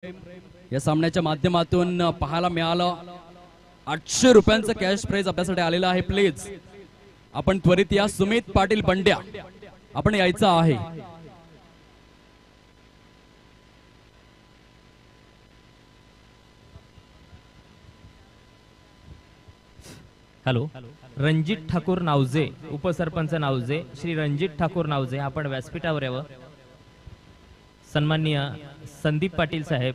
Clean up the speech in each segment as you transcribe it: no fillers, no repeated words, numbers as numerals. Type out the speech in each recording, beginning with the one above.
या सामन्याच्या माध्यमातून पाहायला मिळालं 800 रुपयांचं कॅश प्राइज आपल्यासाठी आलेलं आहे। प्लीज आपण त्वरित या सुमित पाटील बंड्या आपण यायचं आहे। हॅलो, रणजित ठाकूर नावजे, उपसरपंच नावजे, श्री रणजित ठाकूर नावजे, आपण व्यासपीठावर यावं। सन्माननीय संदीप पाटील साहेब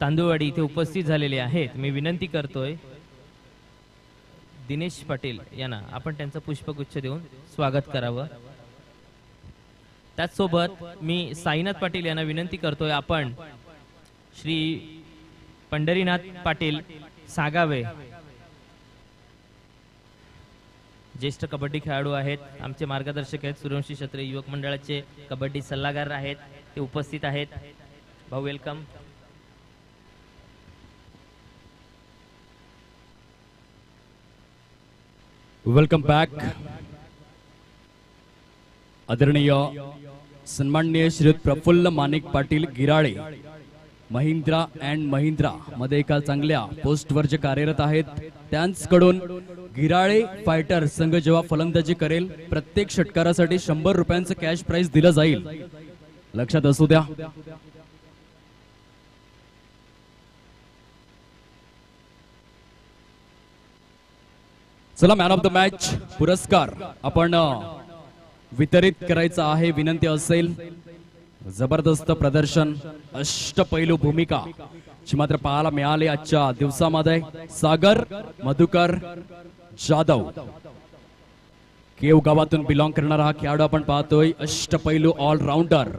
तांदूळवाडी इथे उपस्थित झालेले आहेत। मी विनंती करतोय दिनेश पाटील यांना आपण त्यांचं पुष्पगुच्छ देऊन स्वागत करावं। त्याचसोबत मी साईनाथ पाटील यांना विनंती करतोय आपण श्री पंढरीनाथ पाटील सागावे, ज्येष्ठ कबड्डी खेळाडू आहेत, आमचे मार्गदर्शक आहेत, सूर्यवंशी क्षत्रिय युवक मंडळाचे कबड्डी सल्लागार आहेत, ते उपस्थित आहेत। भाऊ वेलकम। Welcome back. आदरणीय सन्माननीय श्री प्रफुल्ल माणिक पाटील गिराळे, महिंद्रा अँड महिंद्रा मध्ये एका चांगल्या पोस्टवर जे कार्यरत आहेत, त्यांच्याकडून गिराळे फायटर संघ जेव्हा फलंदाजी करेल प्रत्येक षटकारासाठी 100 रुपयांचं कॅश प्राइज दिलं जाईल, लक्षात असू द्या। चला, मॅन ऑफ द मॅच पुरस्कार आपण वितरित करायचा आहे। विनंती असेल, जबरदस्त प्रदर्शन, अष्टपैलू भूमिका जी मात्र पाहायला मिळाली आजच्या दिवसामध्ये। सागर मधुकर जाधव केव गावातून बिलॉंग करणारा हा खेळाडू आपण पाहतोय, अष्टपैलू ऑलराऊंडर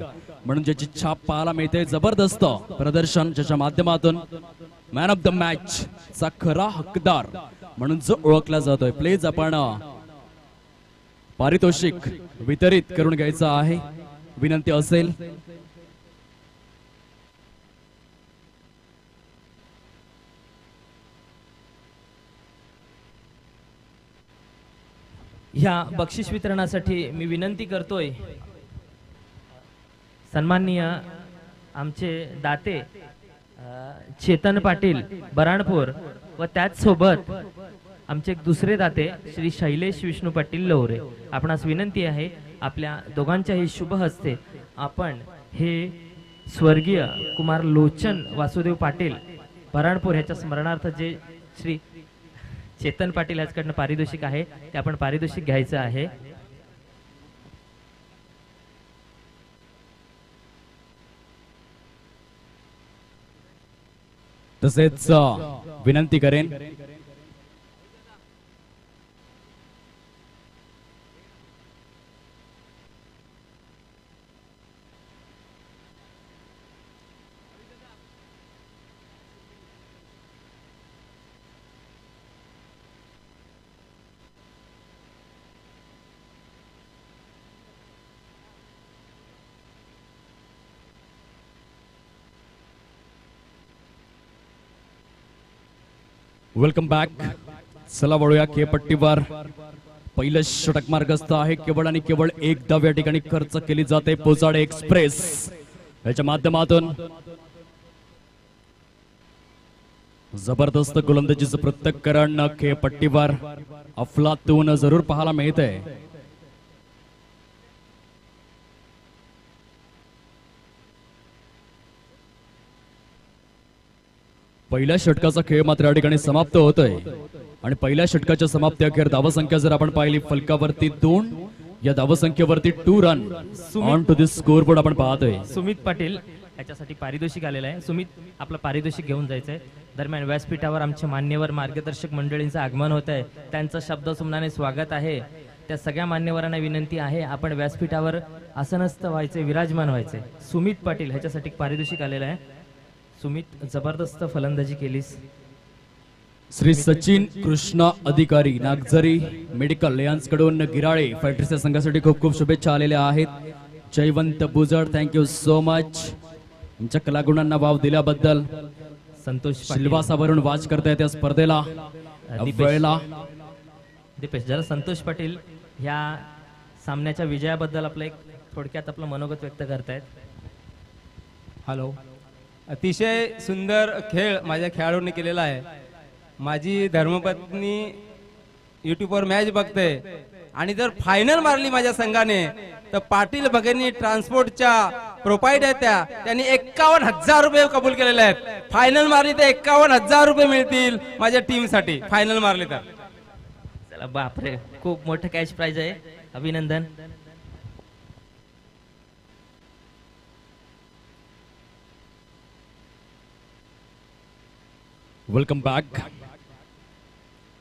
म्हणून ज्याची छाप पाहायला मिळते। जबरदस्त प्रदर्शन ज्याच्या माध्यमातून मॅन ऑफ द मॅच चा खरा हकदार म्हणून जो ओळखला जातोय। प्लीज आपण पारितोषिक वितरित करून घ्यायचं आहे। विनंती असेल, ह्या बक्षीस वितरणासाठी मी विनंती करतोय सन्माननीय आमचे दाते चेतन पाटील बराणपूर व त्याचसोबत आमचे दुसरे दाते श्री शैलेश विष्णू पाटील लवरे, आपणास विनंती आहे आपल्या दोघांच्याही शुभ हस्ते आपण हे स्वर्गीय कुमार लोचन वासुदेव पाटील बराणपूर ह्याच्या स्मरणार्थ जे श्री चेतन पाटील ह्याचकडनं पारितोषिक आहे ते आपण पारितोषिक घ्यायचं आहे। तसेच विनंती करेन वेलकम बॅक। चला वळूया खेळपट्टीवर। पहिलं षटक मार्गस्थ आहे, केवळ आणि केवळ एक धाव या ठिकाणी खर्च केली जाते पोचाडे एक्सप्रेस याच्या माध्यमातून। जबरदस्त गोलंदाजीचं पृथक्करण खेळपट्टीवर अफलातून जरूर पाहायला मिळते। पहिल्या षटकाचा खेळ मात्र या ठिकाणी समाप्त होतोय आणि पहिल्या षटकाच्या समाप्ती अखेर धावसंख्या जर आपण पाहिली फलकावरती 2, या धावसंख्येवरती 2 run on to this scoreboard आपण पाहतोय। सुमित पाटील याच्यासाठी पारितोषिक आलेलं आहे। सुमित, आपलं पारितोषिक घेऊन जायचंय। दरम्यान व्यासपीठावर आमचे मान्यवर मार्गदर्शक मंडळींचं आगमन होत आहे, त्यांचं शब्दसुमनाने स्वागत आहे। त्या सगळ्या मान्यवरांना विनंती आहे आपण व्यासपीठावर आसनस्थ व्हायचे, विराजमान व्हायचे। सुमित पाटील ह्याच्यासाठी पारितोषिक आलेलं आहे। सुमित, जबरदस्त फलंदाजी केलीस। श्री सचिन कृष्णा अधिकारी नागझरी मेडिकल यांच्याकडून गिराळे फायटर्सच्या संघासाठी खूप खूप शुभेच्छा आलेल्या आहेत। जयवंत बुजड, थँक्यू सो मच तुमच्या कलागुणांना वाव दिल्याबद्दल। संतोष सिल्वासावरून वाच करता येते स्पर्धेला दीपेश, जरा संतोष पाटील ह्या सामन्याच्या विजयाबद्दल आपलं एक थोडक्यात आपलं मनोगत व्यक्त करतायत। हॅलो, अतिशय सुंदर खेळ माझ्या खेळाडूंनी केलेला आहे. माझी धर्मपत्नी युट्यूबवर मॅच बघते आणि जर फायनल मारली माझ्या संघाने तर पाटील भगिनी ट्रान्सपोर्टच्या प्रोपाईट आहेत त्यांनी 51,000 रुपये कबूल केलेले आहेत. फायनल मारली तर 51,000 रुपये मिळतील माझ्या टीम साठी फायनल मारली तर. चला बापरे, खूप मोठं कॅश प्राइज आहे. अभिनंदन. Welcome back.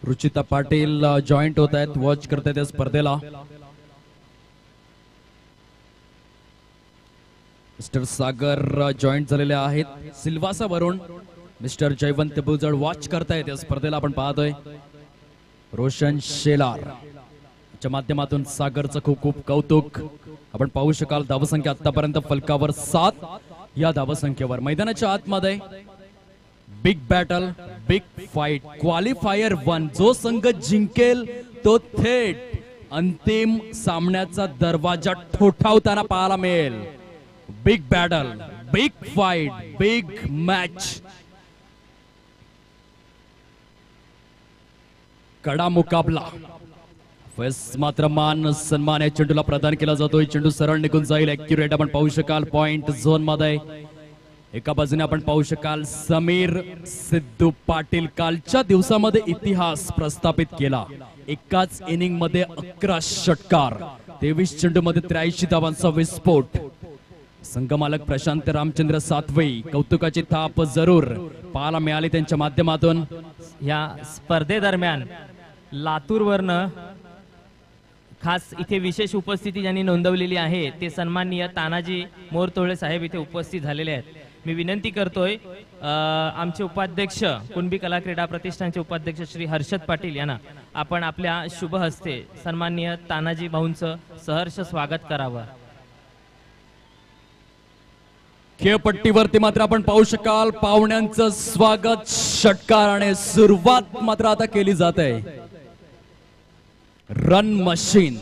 Ruchita Patil joint होत आहेत, वॉच करतायत या स्पर्धेला. मिस्टर सागर जॉईंट झालेले आहेत सिल्वासा वरून. मिस्टर जयवंत बुजड वॉच करतायत या स्पर्धेला आपण पाहतोय. रोशन शेलार च्या माध्यमातून सागरचं खूप खूप कौतुक. आपण पाहू शकाल धावसंख्या आतापर्यंत फलकावर 7. या धावसंख्येवर मैदानाच्या आतमध्ये big battle, big fight, qualifier 1. जो संघ जिंकेल तो थेट अंतिम सामन्याचा दरवाजा ठोठावताना पाहायला मिळेल. Big battle, big fight, big match. कडा मुकाबला. मात्र मान सन्मान या चेंडूला प्रदान केला जातोय. चेंडू सरळ निघून जाईल. ऍक्युरेट आपण पाहू शकाल पॉइंट झोन मध्ये. एका बाजूने आपण पाहू शकाल समीर सिद्धू पाटील कालच्या दिवसामध्ये इतिहास प्रस्थापित केला. एकाच इनिंग मध्ये 11 षटकार, 23 चेंडू मध्ये 83 धावांचा विस्फोट. संघमालक प्रशांत रामचंद्र सातवे कौतुकाची थाप जरूर पाहायला मिळाली त्यांच्या माध्यमातून. या स्पर्धेदरम्यान लातूरवरनं खास इथे विशेष उपस्थिती ज्यांनी नोंदवलेली आहे ते सन्माननीय तानाजी मोरतोळे साहेब इथे उपस्थित झालेले आहेत. मी विनंती करतोय आमचे उपाध्यक्ष कुणबी कला क्रीडा प्रतिष्ठानचे उपाध्यक्ष श्री हर्षद पाटील यांना आपण आपल्या शुभ हस्ते सन्माननीय तानाजी भाऊंचं सहर्ष स्वागत करावं. खेळपट्टीवरती मात्र आपण पाहू शकाल पाहुण्यांचं स्वागत षटकार आणि सुरुवात मात्र आता केली जाते. Run machine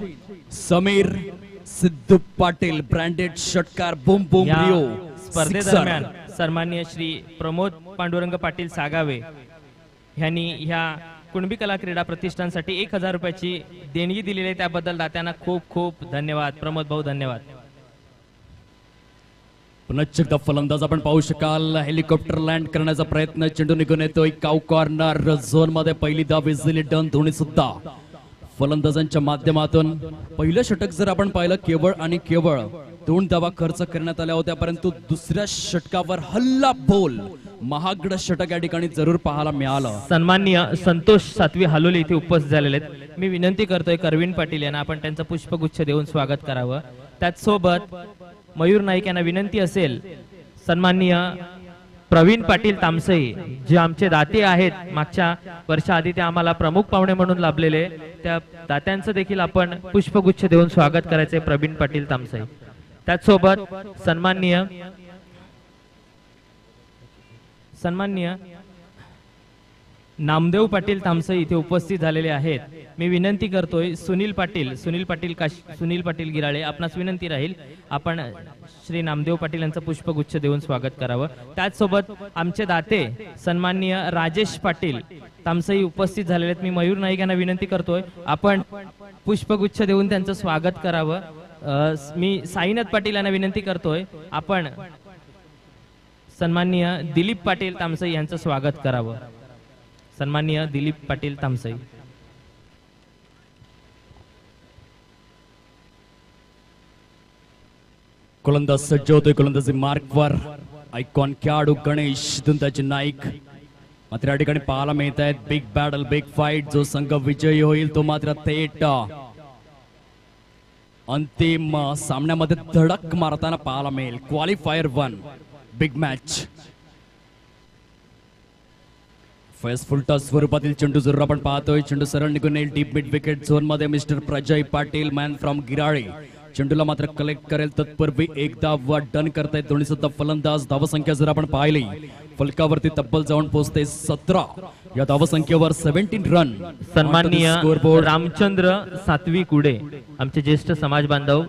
Sameer Sidhu Patil branded षटकार बूम बूम रिओ. स्पर्धेदरम्यान सन्माननीय श्री प्रमोद पांडुरंग पाटील सागावे यांनी ह्या कुणबी कला क्रीडा प्रतिष्ठानसाठी 1000 रुपयाची देणगी दिलेली आहे. त्याबद्दल दात्यांना खूप खूप धन्यवाद. प्रमोद भाऊ धन्यवाद. पुनश्च एकदा फलंदाज आपण पाहू शकाल हेलिकॉप्टर लँड करण्याचा प्रयत्न. चेंडू निघून येतोय काउ कॉर्नर झोन मध्ये. पहिली धाव इझिली डन. दोन्ही सुद्धा फलंदाजांच्या माध्यमातून. पहिलं षटक जर आपण पाहिलं केवळ आणि केवळ 2 धावा खर्च करण्यात आल्या होत्या, परंतु दुसऱ्या षटकावर हल्ला बोल महागड षटक या ठिकाणी जरूर पाहायला मिळालं. सन्माननीय संतोष सातवी हालोली इथे उपस्थित झालेले आहेत. मी विनंती करतोय करवीन पाटील यांना आपण त्यांचं पुष्पगुच्छ देऊन स्वागत करावं. त्याचसोबत मयूर नाईक यांना विनंती असेल सन्माननीय प्रवीण पाटील तामसई जे आमचे दाते आहेत, मागच्या वर्षाआधी ते आम्हाला प्रमुख पाहुणे म्हणून लाभलेले, त्या दात्यांचं देखील आपण पुष्पगुच्छ देऊन स्वागत करायचे. प्रवीण पाटील तामसई. त्याचसोबत सन्माननीय नामदेव पाटील तामसई इथे उपस्थित झालेले आहेत. मी विनंती करतोय सुनील पाटील गिराळे आपणास विनंती राहील आपण श्री नामदेव पाटील यांचं पुष्पगुच्छ देऊन स्वागत करावं. त्याचसोबत आमचे दाते सन्माननीय राजेश पाटील तामसई उपस्थित झालेले आहेत. मी मयूर नाईक यांना विनंती करतोय आपण पुष्पगुच्छ देऊन त्यांचं स्वागत करावं. मी साईनाथ पाटील यांना विनंती करतोय आपण सन्माननीय दिलीप पाटील तामसई यांचं स्वागत करावं. सन्माननीय दिलीप पाटील तामसई. गोलंदाज सज्ज होतोय. गोलंदाजी मार्कवर आयकॉन खेळाडू गणेश दुंदाजी नाईक मात्र या ठिकाणी पाहायला मिळत आहेत. Big battle, big fight. जो संघ विजयी होईल तो मात्र थेट अंतिम सामन्यामध्ये धडक मारताना पाहायला मिळेल. Qualifier 1 big match. Full toss स्वरूपातील चेंडू जरूर आपण पाहतोय. चेंडू सरळ निघून येईल डीप मिड विकेट झोन मध्ये. Mister Prajay Patil man from Girale चेंडूला मात्र कलेक्ट करेल. तत्पूर्वी एक धाव डन करतायत दोन्ही सुद्धा फलंदाज. धावसंख्या जर आपण पाहिली फलकावरती तब्बल जाऊन पोहोचते 17. या धावसंख्येवर 17 रन. सन्माननीय रामचंद्र सातवी कुडे आमचे ज्येष्ठ समाज बांधव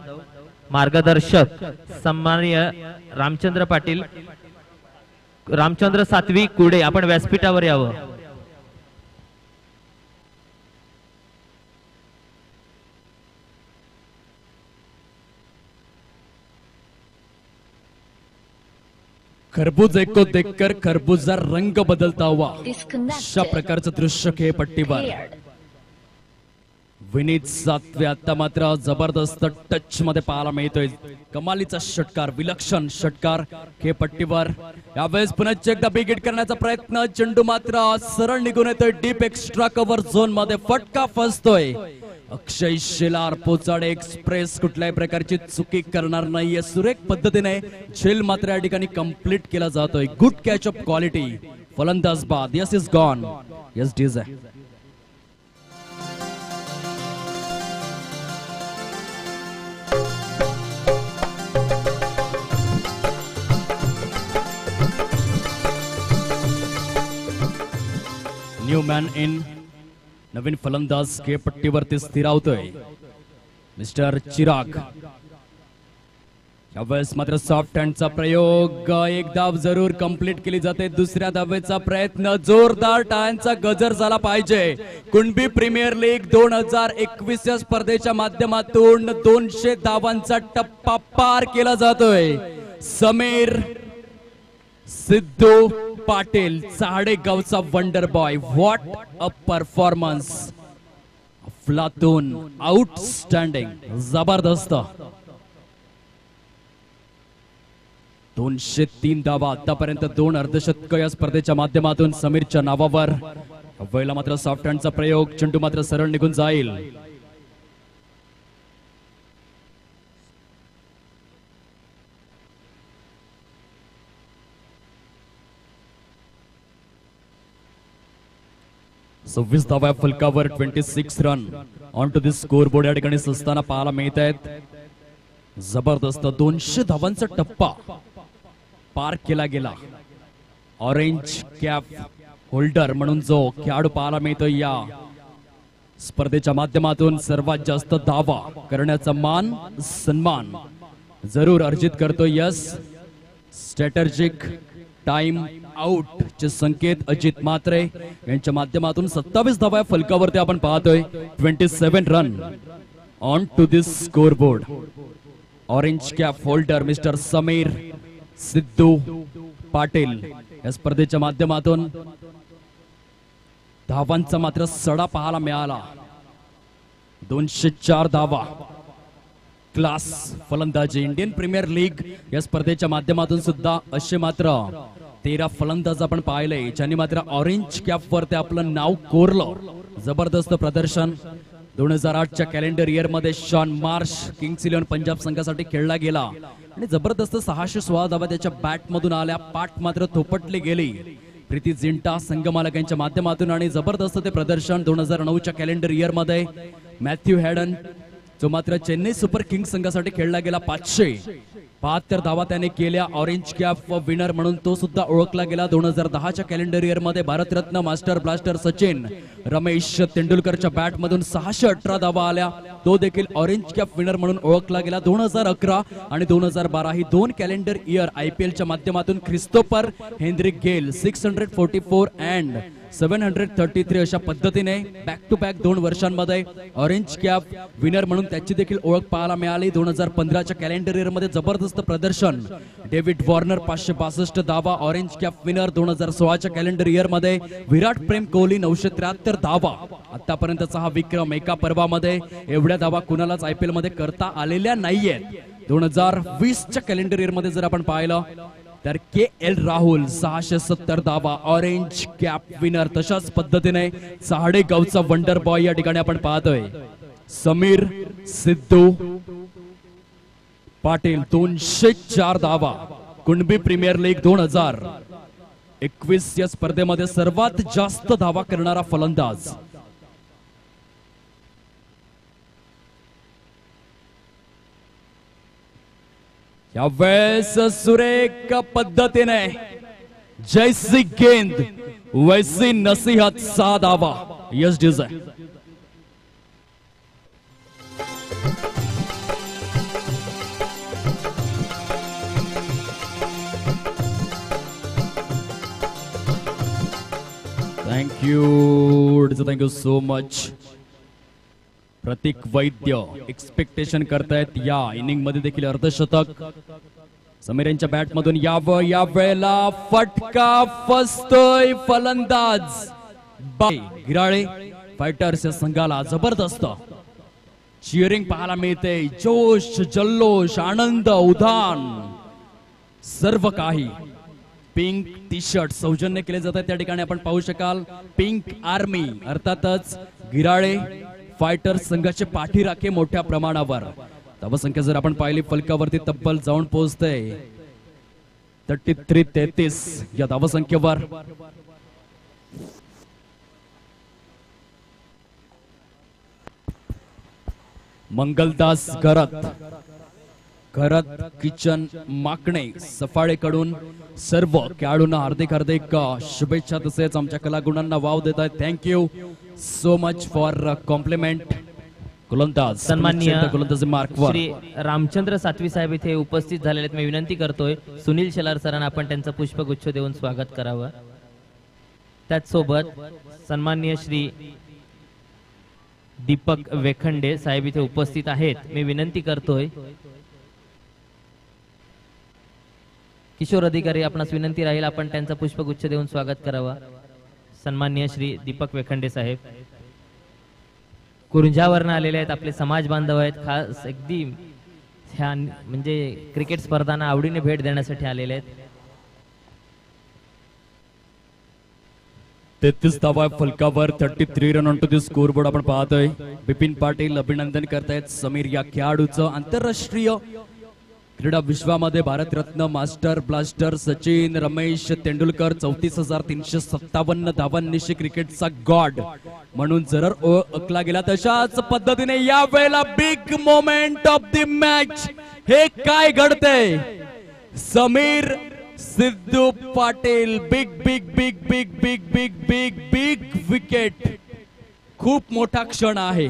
मार्गदर्शक सन्माननीय रामचंद्र पाटील रामचंद्र सात्विक कुडे आपण व्यासपीठावर यावं. खरबूज एको देखकर खरबूजा रंग बदलता हुआ अशा प्रकारचं दृश्य खेळपट्टीवर विनीत सातवे आता मात्र जबरदस्त टच मध्ये पाहायला मिळतोय. कमालीचा षटकार, विलक्षण षटकार खेळपट्टीवर. यावेळेस पुन्हा एकदा बिग हिट करण्याचा प्रयत्न. चेंडू मात्र सरळ निघून येतोय डीप एक्स्ट्रा कव्हर झोन मध्ये. फटका फसतोय. अक्षय शेलार पोचाडे एक्सप्रेस कुठल्याही प्रकारची चुकी करणार नाहीये. सुरेख पद्धतीने झेल मात्र या ठिकाणी कंप्लीट केला जातोय. Good catch of quality. फलंदाज बाद. Yes is gone. यस डीज आहे. New man in. नवीन फलंदाज खेळपट्टीवरती स्थिरावतोय मिस्टर चिराग. यावेळेस मात्र सॉफ्ट हँडचा प्रयोग. एक धाव जरूर कंप्लीट केली जाते. दुसऱ्या धावेचा प्रयत्न. जोरदार टाळ्यांचा गजर झाला पाहिजे. कुणबी प्रीमियर लीग 2021 या स्पर्धेच्या माध्यमातून 200 धावांचा टप्पा पार केला जातोय. समीर सिद्धू पाटील चाडेगावचा wonder boy. What a performance. अफलातून. आउटस्टँडिंग. जबरदस्त. 203 धावा आतापर्यंत. 2 अर्धशतक या स्पर्धेच्या माध्यमातून समीरच्या नावावर. वेळेला मात्र सॉफ्ट हँडचा प्रयोग. चेंडू मात्र सरळ निघून जाईल. सव्वीस धावा फलकावर. 26 run on to this score board या ठिकाणी असताना पाहायला मिळत आहेत. जबरदस्त 200 धावांचा टप्पा पार केला गेला. ऑरेंज कॅप होल्डर म्हणून जो खेळाडू पाहायला मिळतो या स्पर्धेच्या माध्यमातून सर्वात जास्त धावा करण्याचा मान सन्मान जरूर अर्जित करतो. यस. स्ट्रॅटेजिक टाइम आउट चे संकेत अजित म्हात्रे यांच्या माध्यमातून 27 धावा फलकावरती आपण पाहतोय. 27 run on to this score board. Orange cap holder mister Sameer Sidhu Patil या स्पर्धेच्या माध्यमातून धावांचा मात्र सडा पाहायला मिळाला. 204 धावा. क्लास फलंदाजी. इंडियन प्रीमियर लीग या स्पर्धेच्या माध्यमातून सुद्धा असे मात्र 13 फलंदाज आपण पाहिले ज्यांनी मात्र ऑरेंज कॅप वरती आपलं नाव कोरलं. जबरदस्त प्रदर्शन. 2008च्या कॅलेंडर इयर मध्ये शॉन मार्श किंग्स 11 पंजाब संघासाठी खेळला गेला आणि जबरदस्त 616 धावा त्याच्या बॅट मधून आल्या. पाठ मात्र थोपटली गेली प्रीती जिंटा संघमालकांच्या माध्यमातून आणि जबरदस्त ते प्रदर्शन. 2009च्या कॅलेंडर इयर मध्ये मॅथ्यू हॅडन जो मात्र चेन्नई सुपर किंग्स संघासाठी खेळला गेला 572 धावा त्याने केल्या. ऑरेंज कॅप विनर म्हणून तो सुद्धा ओळखला गेला. 2010च्या कॅलेंडर इयर मध्ये भारतरत्न मास्टर ब्लास्टर सचिन रमेश तेंडुलकरच्या बॅट मधून 618 धावा आल्या. तो देखील ऑरेंज कॅप विनर म्हणून ओळखला गेला. 2011 आणि 2012 ही 2 कॅलेंडर इयर IPL च्या माध्यमातून ख्रिस्तोफर हेनरिक गेल 644 अँड 733 अशा पद्धतीने बॅक टू बॅक 2 वर्षांमध्ये ऑरेंज कॅप विनर म्हणून त्याची देखील ओळख पाहायला मिळाली. 2015च्या कॅलेंडर इयर मध्ये जबरदस्त प्रदर्शन. डेव्हिड वॉर्नर 562 धावा ऑरेंज कॅप विनर. 2016च्या कॅलेंडर इयर मध्ये विराट प्रेम कोहली 973 धावा. आतापर्यंतचा हा विक्रम एका पर्वामध्ये एवढ्या धावा कुणालाच IPL मध्ये करता आलेल्या नाहीयेत. 2020च्या कॅलेंडर इयर मध्ये जर आपण पाहिलं तर KL राहुल 670 धावा ऑरेंज कॅप विनर. तशाच पद्धतीने चाडेगावचा वंडर बॉय या ठिकाणी आपण पाहतोय समीर सिद्धू पाटील 204 धावा. कुणबी प्रीमियर लीग 2021 या स्पर्धेमध्ये सर्वात जास्त धावा करणारा फलंदाज. यावेळेस सुरेख पद्धतीने जैसी गेंद वैसी नसीहत 6 धावा. यस डिझाइन. Thank you so much. Prateek Vaidya expectation करतायत या इनिंग मध्ये देखील अर्धशतक. समीर यांच्या बॅट मधून यावं, या वेळेला फटका फसतोय फलंदाज गिराळे. फायटर्स या संघाला जबरदस्त चिअरिंग पाहायला मिळते. जोश, जल्लोष, आनंद, उधाण सर्व काही. पिंक टी शर्ट सौजन्य केले जातात त्या ठिकाणी आपण पाहू शकाल. पिंक आर्मी अर्थातच गिराळे फायटर्स संघाचे पाठीराखे मोठ्या प्रमाणावर. धावसंख्या जर आपण पाहिली फलकावरती तब्बल जाऊन पोहोचते 33-33 या धावसंख्येवर. मंगलदास घरत किचन माकणे सफाळेकडून सर्व खेळाडूंना हार्दिक शुभेच्छा. तसेच आमच्या कलागुणांना वाव देत आहेत. Thank you so much for compliment. गोलंदाज सन्माननीय गोलंदाजी मार्कवर श्री रामचंद्र सातवी साहेब इथे उपस्थित झालेले आहेत. मी विनंती करतोय सुनील शेलार सरांना आपण त्यांचं पुष्पगुच्छ देऊन स्वागत करावं. त्याचसोबत सन्माननीय श्री दीपक वेखंडे साहेब इथे उपस्थित आहेत. मी विनंती करतोय किशोर अधिकारी आपणास विनंती राहील आपण त्यांचा पुष्पगुच्छ देऊन स्वागत करावा. सन्माननीय श्री दीपक वेखंडे साहेब कुरुंजावरनं आलेले आहेत. आपले समाज बांधव आहेत. खास अगदी ह्या म्हणजे क्रिकेट स्पर्धांना आवडीने भेट देण्यासाठी आलेले आहेत. 33 धावा फलकावर. 33 run on to the score board आपण पाहतोय. बिपिन पाटील अभिनंदन करतायत समीर या खेळाडूचं. आंतरराष्ट्रीय क्रीडा विश्वामध्ये भारतरत्न मास्टर ब्लास्टर सचिन रमेश तेंडुलकर 34,357 धावांनिशी क्रिकेटचा गॉड म्हणून जर ओळखला गेला. तशाच पद्धतीने या वेळेला big moment of the match. हे काय घडतंय? Sameer Sidhu Patil big big big big big big big big wicket. खूप मोठा क्षण आहे.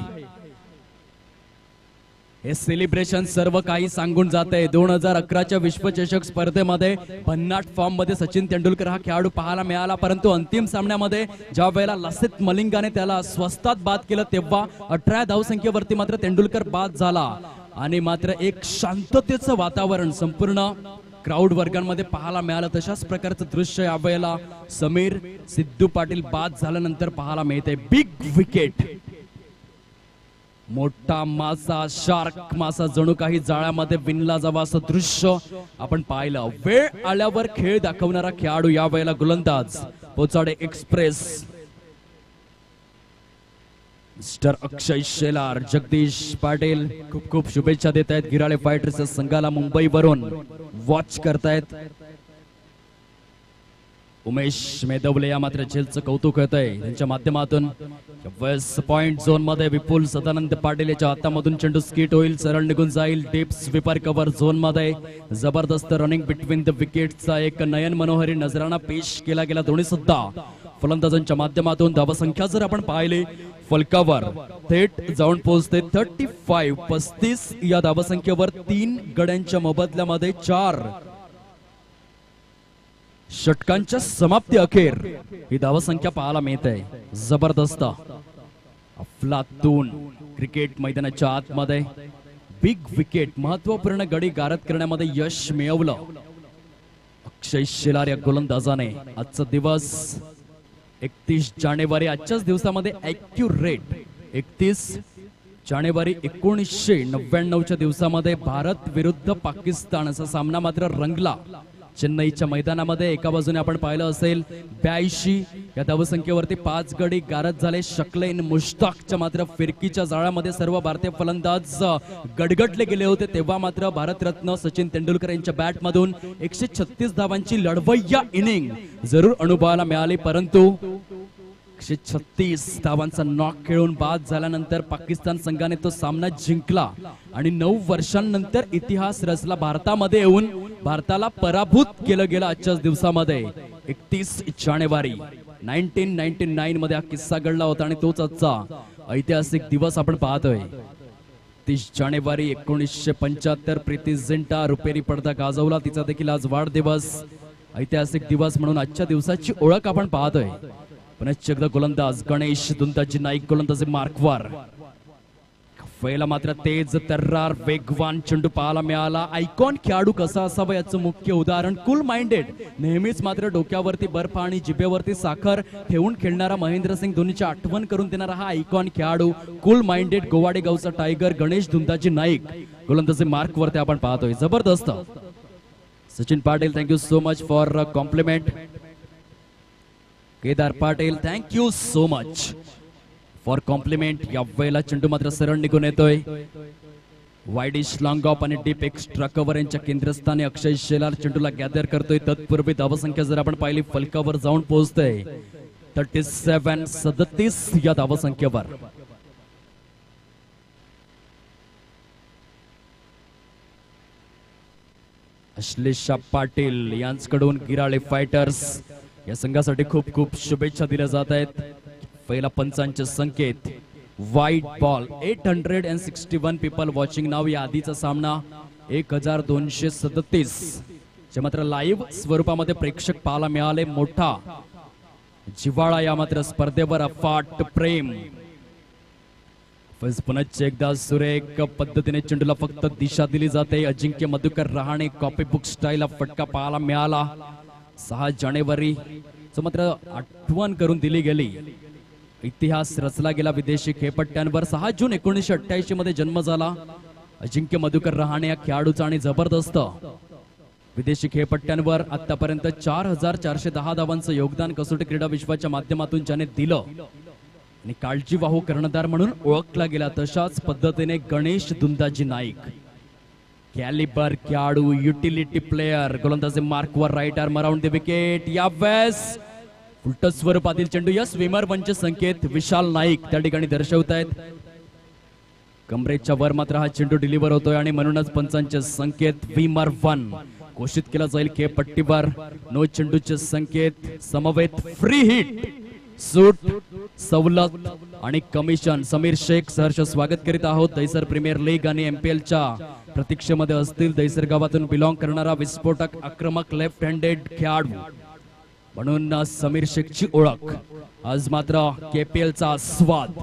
हे सेलिब्रेशन सर्व काही सांगून जाते. 2011च्या विश्वचषक स्पर्धेमध्ये भन्नाट फॉर्म मध्ये सचिन तेंडुलकर हा खेळाडू पाहायला मिळाला. परंतु अंतिम सामन्यामध्ये ज्या वेळेला लसित मलिंगाने त्याला स्वस्तात बाद केलं तेव्हा 18 धावसंख्येवरती मात्र तेंडुलकर बाद झाला. आणि मात्र एक शांततेचं वातावरण संपूर्ण क्राऊड वर्गांमध्ये पाहायला मिळालं. तशाच प्रकारचं दृश्य यावेळेला समीर सिद्धू पाटील बाद झाल्यानंतर पाहायला मिळते. Big wicket. मोठा मासा, शार्क मासा जणू काही जाळ्यामध्ये विणला जावा असं दृश्य आपण पाहिलं. वेळ आल्यावर खेळ दाखवणारा खेळाडू यावेळेला गोलंदाज पोचाडे एक्सप्रेस मिस्टर अक्षय शेलार. जगदीश पाटील खूप खूप शुभेच्छा देत आहेत. गिराळे फायटर्स संघाला मुंबईवरून वॉच करतायत. उमेश मेदवले या मात्र झेलचं कौतुक होत आहे त्यांच्या माध्यमातून. वेस्ट पॉइंट झोन मध्ये विपुल सदानंद पाटील याच्या हातामधून चेंडू स्किट होईल, सरळ निघून जाईल. डीप स्वीपर कव्हर झोन मध्ये जबरदस्त रनिंग बिटवीन द विकेटचा एक नयन मनोहरी नजराणा पेश केला गेला. दोन्ही सुद्धा फलंदाजांच्या माध्यमातून धावसंख्या जर आपण पाहिली फलकावर थेट जाऊन पोहोचते 35 या धावसंख्येवर. 3 गड्यांच्या मोबदल्यामध्ये 4 षटकांच्या समाप्ती अखेर ही धावसंख्या पाहायला मिळते. जबरदस्त अफलातून क्रिकेट मैदानाच्या आतमध्ये बिग विकेट महत्वपूर्ण गडी गारद करण्यामध्ये यश मिळवलं अक्षय शेलार या गोलंदाजाने. आजचा दिवस 31 जानेवारी. आजच्याच दिवसामध्ये ॲक्युरेट 31 जानेवारी 1999च्या दिवसामध्ये भारत विरुद्ध पाकिस्तान असा सामना मात्र रंगला चेन्नईच्या मैदानामध्ये. एका बाजूने आपण पाहिलं असेल 82 या धावसंख्येवरती 5 गडी गारद झाले. शकलेन मुश्ताकच्या मात्र फिरकीच्या जाळ्यामध्ये सर्व भारतीय फलंदाज गडगडले गेले होते. तेव्हा मात्र भारतरत्न सचिन तेंडुलकर यांच्या बॅटमधून 136 धावांची लढवय्या इनिंग जरूर अनुभवायला मिळाली. परंतु 136 धावांचा नॉक खेळून बाद झाल्यानंतर पाकिस्तान संघाने तो सामना जिंकला आणि 9 वर्षांनंतर इतिहास रचला. भारतामध्ये येऊन भारताला पराभूत केलं गेलं आजच्याच दिवसामध्ये. 31 जानेवारी 1999 मध्ये हा किस्सा घडला होता आणि तोच आजचा ऐतिहासिक दिवस आपण पाहतोय. 30 जानेवारी 1975 प्रीती झिंटा रुपेरी पडदा गाजवला. तिचा देखील आज वाढदिवस. ऐतिहासिक दिवस म्हणून आजच्या दिवसाची ओळख आपण पाहतोय. पुनश्च एकदा गोलंदाज गणेश दुंदाजी नाईक गोलंदाजी मार्कवर. पहिला मात्र तेज तर्रार वेगवान चेंडू पाहायला मिळाला. आयकॉन खेळाडू कसा असावा याचं मुख्य उदाहरण. कूल माइंडेड, नेहमीच मात्र डोक्यावरती बर्फ आणि जिभेवरती साखर ठेवून खेळणारा महेंद्रसिंग धोनीची आठवण करून देणारा हा आयकॉन खेळाडू. कूल माइंडेड गोवाडे गावचा टायगर गणेश दुंदाजी नाईक गोलंदाजी मार्क वरती आपण पाहतोय. जबरदस्त. Sachin Patil thank you so much for compliment. Kedar Patil thank you so much for compliment. या वेळेला चेंडू मात्र सरळ निघून येतोय. वाईडिश लॉंग ऑफ आणि डीप एक्स्ट्रा कव्हर यांच्या केंद्रस्थानी अक्षय शेलार चेंडूला गॅदर करतोय. तत्पूर्वी धावसंख्या जर आपण पाहिली फलकावर जाऊन पोहोचतोय 37 या धावसंख्येवर. अश्लेषा पाटील यांच्याकडून गिराळे फायटर्स या संघासाठी खूप खूप शुभेच्छा दिल्या जात आहेत. पहिला पंचांचे संकेत. वाईट बॉल 861 पीपल वॉचिंग नाव. या आधीचा सामना 1237 जे मात्र लाईव्ह स्वरूपामध्ये प्रेक्षक पाहायला मिळाले. मोठा जिव्हाळा या मात्र स्पर्धेवर, अफाट प्रेम. पुनश्च एकदा सुरेख पद्धतीने चेंडूला फक्त दिशा दिली जाते. Ajinkya Madhukar Rahane copy book style फटका पाहायला मिळाला. 6 जानेवारी मात्र आठवण करून दिली गेली. इतिहास रचला गेला विदेशी खेळपट्ट्यांवर. 6 जून 1988 मध्ये जन्म झाला अजिंक्य मधुकर रहाणे या खेळाडूचा. आणि जबरदस्त विदेशी खेळपट्ट्यांवर आतापर्यंत 4410 धावांचं योगदान कसोटी क्रीडा विश्वाच्या माध्यमातून ज्याने दिलं आणि काळजीवाहू कर्णधार म्हणून ओळखला गेला. तशाच पद्धतीने गणेश दुंदाजी नाईक कॅलिबर खेळाडू, युटिलिटी प्लेयर गोलंदाजी मार्कवर right arm around the wicket. या वेळेस उलट स्वरूपातील चेंडू. या स्विमर वनचे संकेत विशाल नाईक त्या ठिकाणी दर्शवत आहेत. कमरेच्या वर मात्र हा चेंडू डिलिव्हर होतोय आणि म्हणूनच पंचांचे संकेत विमर वन घोषित केला जाईल खेळपट्टीवर. नो चेंडूचे संकेत. समवेत फ्री हिट, सूट, सवलत आणि कमिशन. समीर शेख सहर्ष स्वागत करीत आहोत. दहिसर प्रीमियर लीग आणि MPL च्या प्रतीक्षेमध्ये असतील. दहिसर गावातून बिलॉंग करणारा विस्फोटक आक्रमक लेफ्ट हँडेड खेळाडू म्हणून समीर शेखची ओळख आज मात्र KPL चा स्वाद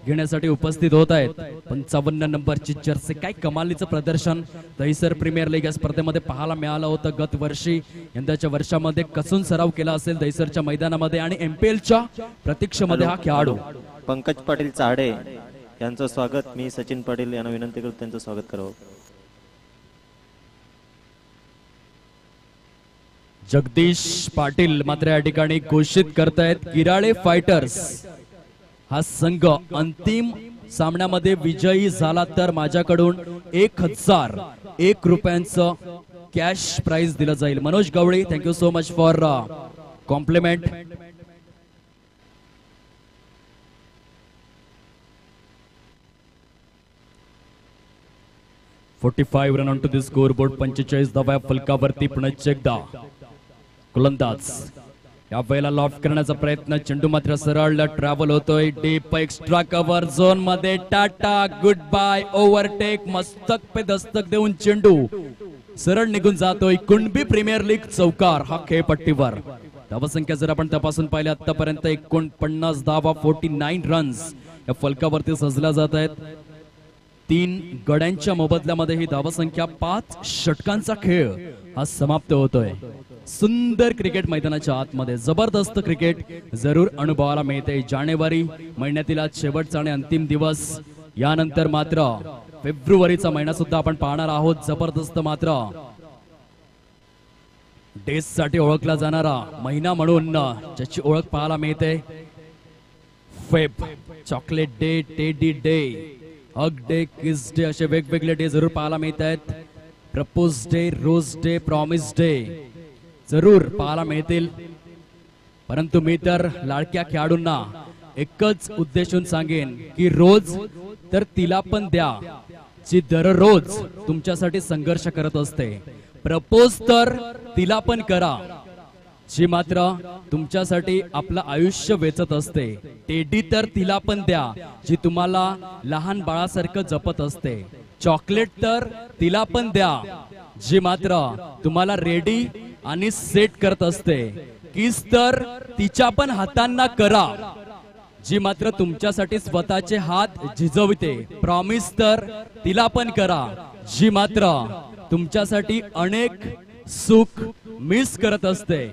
घेण्यासाठी उपस्थित होत आहेत. 55 नंबरची जर्सी. काय कमालीचं प्रदर्शन दहिसर प्रीमियर लीग या स्पर्धेमध्ये पाहायला मिळालं होतं गत वर्षी. यंदाच्या वर्षामध्ये कसून सराव केला असेल दहिसरच्या मैदानामध्ये आणि MPL च्या प्रतीक्षेमध्ये हा खेळाडू. पंकज पाटील चाहडे यांचं स्वागत. मी सचिन पाटील यांना विनंती करतो त्यांचं स्वागत करावं. जगदीश पाटील मात्र या ठिकाणी घोषित करतायत गिराळे फायटर्स हा संघ अंतिम सामन्यामध्ये विजयी झाला तर माझ्याकडून 1001 रुपयांचं कॅश प्राइज दिलं जाईल. Manoj Gawali thank you so much for compliment. $45 run on to the score board. 45 धावा फलकावरती. पुनश्च एकदा गोलंदाज या वेळेला लॉफ्ट करण्याचा प्रयत्न. चेंडू मात्र सरळ ट्रॅव्हल होतोय डीप एक्स्ट्रा कव्हर झोन मध्ये. Tata good bye. ओव्हरटेक मस्तक पे दस्तक देऊन चेंडू सरळ निघून जातोय. कुणबी प्रीमियर लीग चौकार हा खेळपट्टीवर. धावसंख्या जर आपण तपासून पाहिली आतापर्यंत 49 धावा 49 रन्स या फलकावरती सजल्या जात आहेत. 3 गड्यांच्या मोबदल्यामध्ये ही धावसंख्या 5 षटकांचा खेळ हा समाप्त होतोय. सुंदर क्रिकेट मैदानाच्या आतमध्ये जबरदस्त क्रिकेट जरूर अनुभवायला मिळते. जानेवारी महिन्यातील आज शेवटचा आणि अंतिम दिवस. यानंतर मात्र फेब्रुवारीचा महिना सुद्धा आपण पाहणार आहोत. जबरदस्त मात्र डेज साठी ओळखला जाणारा महिना म्हणून ज्याची ओळख पाहायला मिळते. Feb, chocolate day, teddy day, hug day, kiss day असे वेगवेगळे डे जरूर पाहायला मिळत आहेत. Propose day, rose day, promise day जरूर पाहायला मिळतील. परंतु मी तर लाडक्या खेळाडूंना एकच उद्देशून सांगेन की रोज तर तिला पण द्या जी दररोज तुमच्यासाठी संघर्ष करत असते. प्रपोज तर तिला पण करा जी मात्र तुमच्यासाठी आपलं आयुष्य वेचत असते. टेडी तर तिला पण द्या जी तुम्हाला लहान बाळासारखं जपत असते. चॉकलेट तर तिला पण द्या जी मात्र तुम्हाला रेडी आणि सेट करत असते. किस तर तिच्या पण हातांना करा जी मात्र तुमच्यासाठी स्वतःचे हात झिजविते. प्रॉमिस तर तिला पण करा जी मात्र तुमच्यासाठी अनेक सुख मिस करत असते.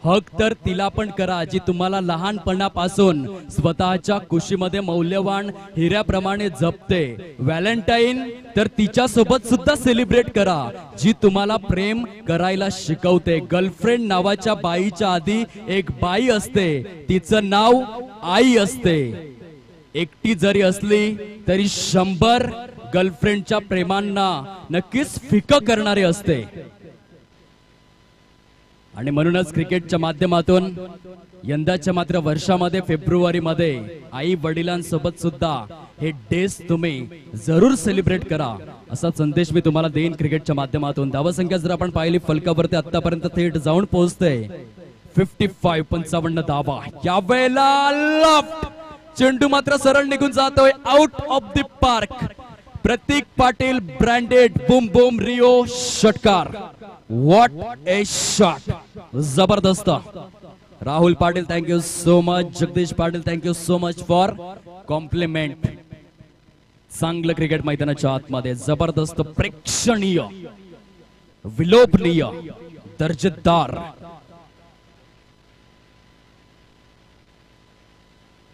हक तर तिला पण करा जी तुम्हाला लहानपणापासून स्वतःच्या कुशीमध्ये मौल्यवान हिऱ्याप्रमाणे जपते. व्हॅलेंटाईन तर तिच्या सोबत सुद्धा सेलिब्रेट करा जी तुम्हाला प्रेम करायला शिकवते. गर्लफ्रेंड नावाच्या बाईच्या आधी एक बाई असते, तिचं नाव आई असते. एकटी जरी असली तरी 100 गर्लफ्रेंडच्या प्रेमांना नक्कीच फिकं करणारे असते. आणि म्हणूनच क्रिकेटच्या माध्यमातून यंदाच्या मात्र वर्षामध्ये फेब्रुवारीमध्ये आई वडिलांसोबत सुद्धा हे डेज तुम्ही जरूर सेलिब्रेट करा असा संदेश मी तुम्हाला देईन क्रिकेटच्या माध्यमातून. धावसंख्या जर आपण पाहिली फलकावरती आतापर्यंत थेट जाऊन पोहोचते 55 धावा. यावेळेला लेफ्ट चेंडू मात्र सरळ निघून जातोय out of the park. Prateek Patil branded boom boom रिओ षटकार. What a shot. जबरदस्त. Rahul Patil thank you so much. Jagdish Patil thank you so much for compliment. चांगलं क्रिकेट मैदानाच्या आतमध्ये जबरदस्त, प्रेक्षणीय, विलोभनीय, दर्जेदार.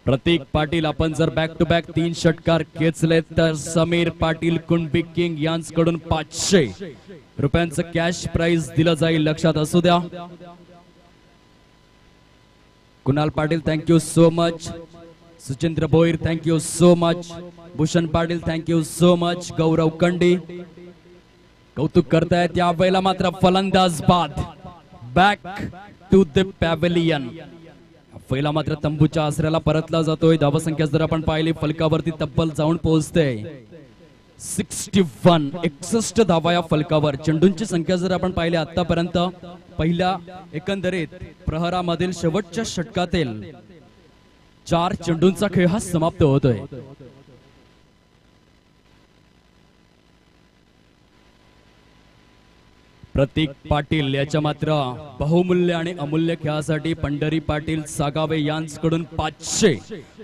प्रतीक पाटील आपण जर बॅक टू बॅक 3 षटकार खेचले तर समीर पाटील कुणबी किंग यांच्याकडून 500 रुपयांचं कॅश प्राइज दिलं जाईल, लक्षात असू द्या. Kunal Patil thank you so much. Suchindra Bhoir thank you so much. Bhushan Patil thank you so much. Gaurav Kandi कौतुक करतायत. यावेळेला मात्र फलंदाज बाद. Back to the pavilion. पहिला मात्र तंबूच्या आसऱ्याला परतला जातोय. धावसंख्या जर आपण पाहिली फलकावरती तब्बल जाऊन पोहोचते 61 धावा या फलकावर. चेंडूंची संख्या जर आपण पाहिली आतापर्यंत पहिल्या एकंदरीत प्रहरामधील शेवटच्या षटकातील 4 चेंडूंचा खेळ हा समाप्त होतोय. प्रतीक पाटील याच्या मात्र बहुमूल्य आणि अमूल्य खेळासाठी पंढरी पाटील सागावे यांच्याकडून 500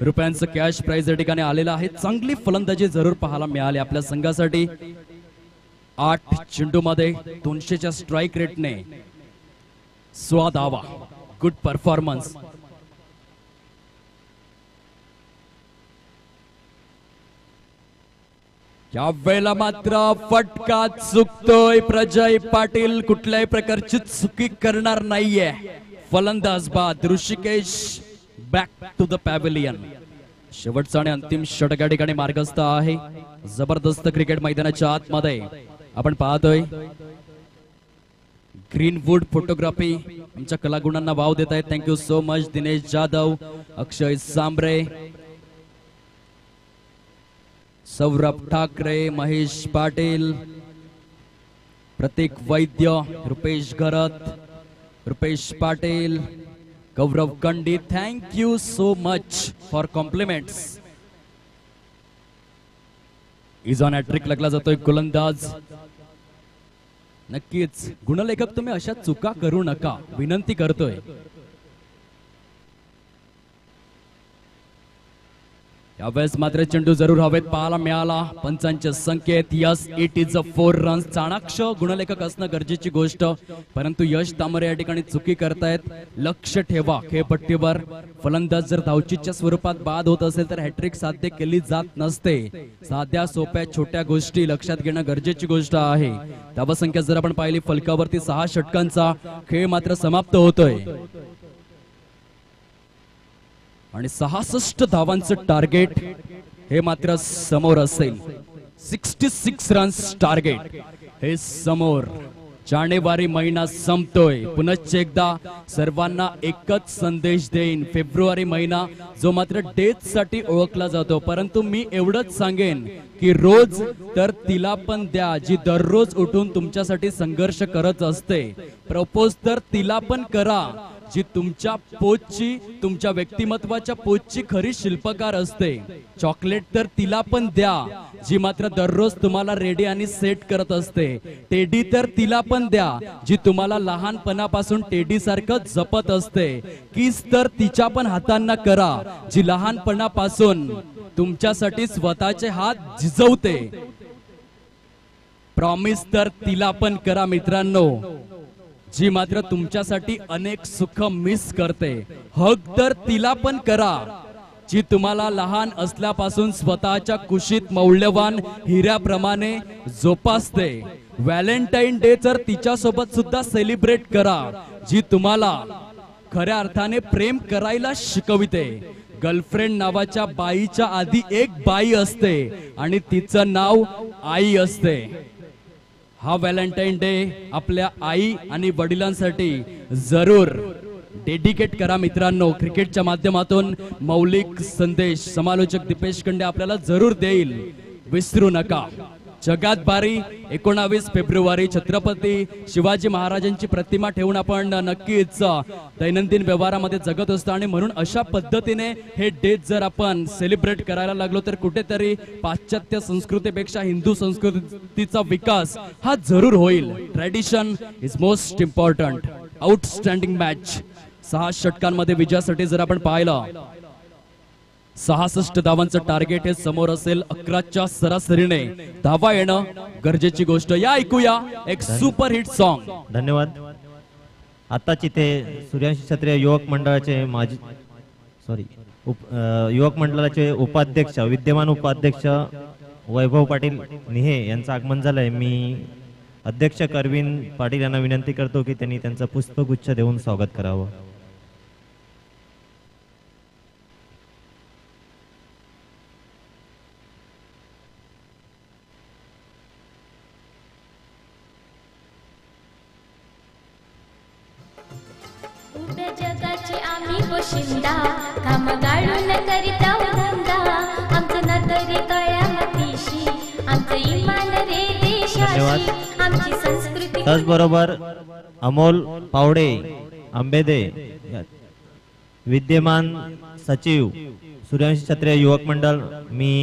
रुपयांचं कॅश प्राइज या ठिकाणी आलेलं आहे. चांगली फलंदाजी जरूर पाहायला मिळाली आपल्या संघासाठी. 8 चेंडूमध्ये 200च्या स्ट्राईक रेटने 16 धावा. Good performance. या वेळेला मात्र फटका चुकतोय. प्रजय पाटील कुठल्याही प्रकारची चुकी करणार नाहीये. फलंदाज बाद. Hrishikesh back to the pavilion. शेवटचा आणि अंतिम षटक या ठिकाणी मार्गस्थ आहे. जबरदस्त क्रिकेट मैदानाच्या आतमध्ये आपण पाहतोय. ग्रीनवूड फोटोग्राफी आमच्या कलागुणांना वाव देत आहेत. Thank you so much. Dinesh Jadhav, Akshay Sambare, Saurabh Thakare, Mahesh Patil, Prateek Vaidya, Rupesh Gharat, Rupesh Patil, Gaurav Kandi. Thank you so much for compliments. Is on hattrick लागला जातोय गोलंदाज. नक्कीच गुणलेखक तुम्ही अशा चुका करू नका विनंती करतोय. यावेळेस मात्र चेंडू जरूर हवेत पाहायला मिळाला. पंचांचे संकेत. Yes, it is a 4 runs. चाणाक्ष गुणलेखक असणं गरजेची गोष्ट, परंतु यश तांबरे या ठिकाणी चुकी करतायत. लक्ष ठेवा खेळपट्टीवर. फलंदाज जर धावचीच्या स्वरूपात बाद होत असेल तर हॅट्रिक साध्य केली जात नसते. साध्या सोप्या छोट्या गोष्टी लक्षात घेणं गरजेची गोष्ट आहे. धावसंख्या जर आपण पाहिली फलकावरती 6 षटकांचा खेळ मात्र समाप्त होतोय आणि 66 धावांचं टार्गेट हे मात्र समोर असेल. 66 रन्स टार्गेट हे समोर. जानेवारी महिना संपतोय. पुनश्च एकदा सर्वांना एकच संदेश देईन. फेब्रुवारी महिना जो मात्र डेथ साठी ओळखला जातो, परंतु मी एवढंच सांगेन की रोज तर तिला पण द्या जी दररोज उठून तुमच्यासाठी संघर्ष करत असते. प्रपोज तर तिला पण करा जी तुमच्या पोचची, तुमच्या व्यक्तिमत्वाच्या पोचची खरी शिल्पकार असते. चॉकलेट तर तिला पण द्या जी मात्र दररोज तुम्हाला रेडी आणि सेट करत असते. टेडी तर तिला पण द्या जी तुम्हाला लहानपणापासून टेडी सारखं जपत असते. किस तर तिच्या पण हातांना करा जी लहानपणापासून तुमच्यासाठी स्वतःचे हात झिजवते. प्रॉमिस तर तिला पण करा मित्रांनो जी मात्र तुमच्यासाठी अनेक सुख मिस करते. हग तर तिला पण करा जी तुम्हाला लहान असल्यापासून स्वतःच्या कुशीत मौल्यवान हिऱ्याप्रमाणे जोपासते. व्हॅलेंटाईन डे तर तिच्यासोबत सुद्धा सेलिब्रेट करा जी तुम्हाला खऱ्या अर्थाने प्रेम करायला शिकविते. गर्लफ्रेंड नावाच्या बाईच्या आधी एक बाई असते आणि तिचं नाव आई असते. हा व्हॅलेंटाईन डे आपल्या आई आणि वडिलांसाठी जरूर डेडिकेट करा मित्रांनो. क्रिकेटच्या माध्यमातून मौलिक संदेश समालोचक दीपेश कंडे आपल्याला जरूर देईल, विसरू नका. जगात बारी 19 फेब्रुवारी छत्रपती शिवाजी महाराजांची प्रतिमा ठेवून आपण नक्कीच दैनंदिन व्यवहारामध्ये जगत असतो आणि म्हणून अशा पद्धतीने हे डेट जर आपण सेलिब्रेट करायला लागलो तर कुठेतरी पाश्चात्य संस्कृतीपेक्षा हिंदू संस्कृतीचा विकास हा जरूर होईल. Tradition is most important. Outstanding match 6 षटकांमध्ये विजयासाठी जर आपण पाहिलं 66 धावांचं टार्गेट हे समोर असेल. 11च्या सरासरीने धावा येणं गरजेची गोष्ट. या ऐकूया एक सुपर हिट सॉन्ग. धन्यवाद. आताच इथे सूर्यांश क्षत्रिय युवक मंडळाचे युवक मंडळाचे उपाध्यक्ष विद्यमान उपाध्यक्ष वैभव पाटील निहे यांचं आगमन झालंय. मी अध्यक्ष करवीन पाटील यांना विनंती करतो की त्यांनी त्यांचं पुष्पगुच्छ देऊन स्वागत करावं. उभ्या जगाची आम्ही पोशिंदा काम गाळून करीता धंदा आमचं ना तरी कयामतीशी आमचं इमान रे देशाशी आमची संस्कृती. त्याचबरोबर अमोल पावडे आंबेदे विद्यमान सचिव सूर्यांश क्षत्रिय युवक मंडळ. मी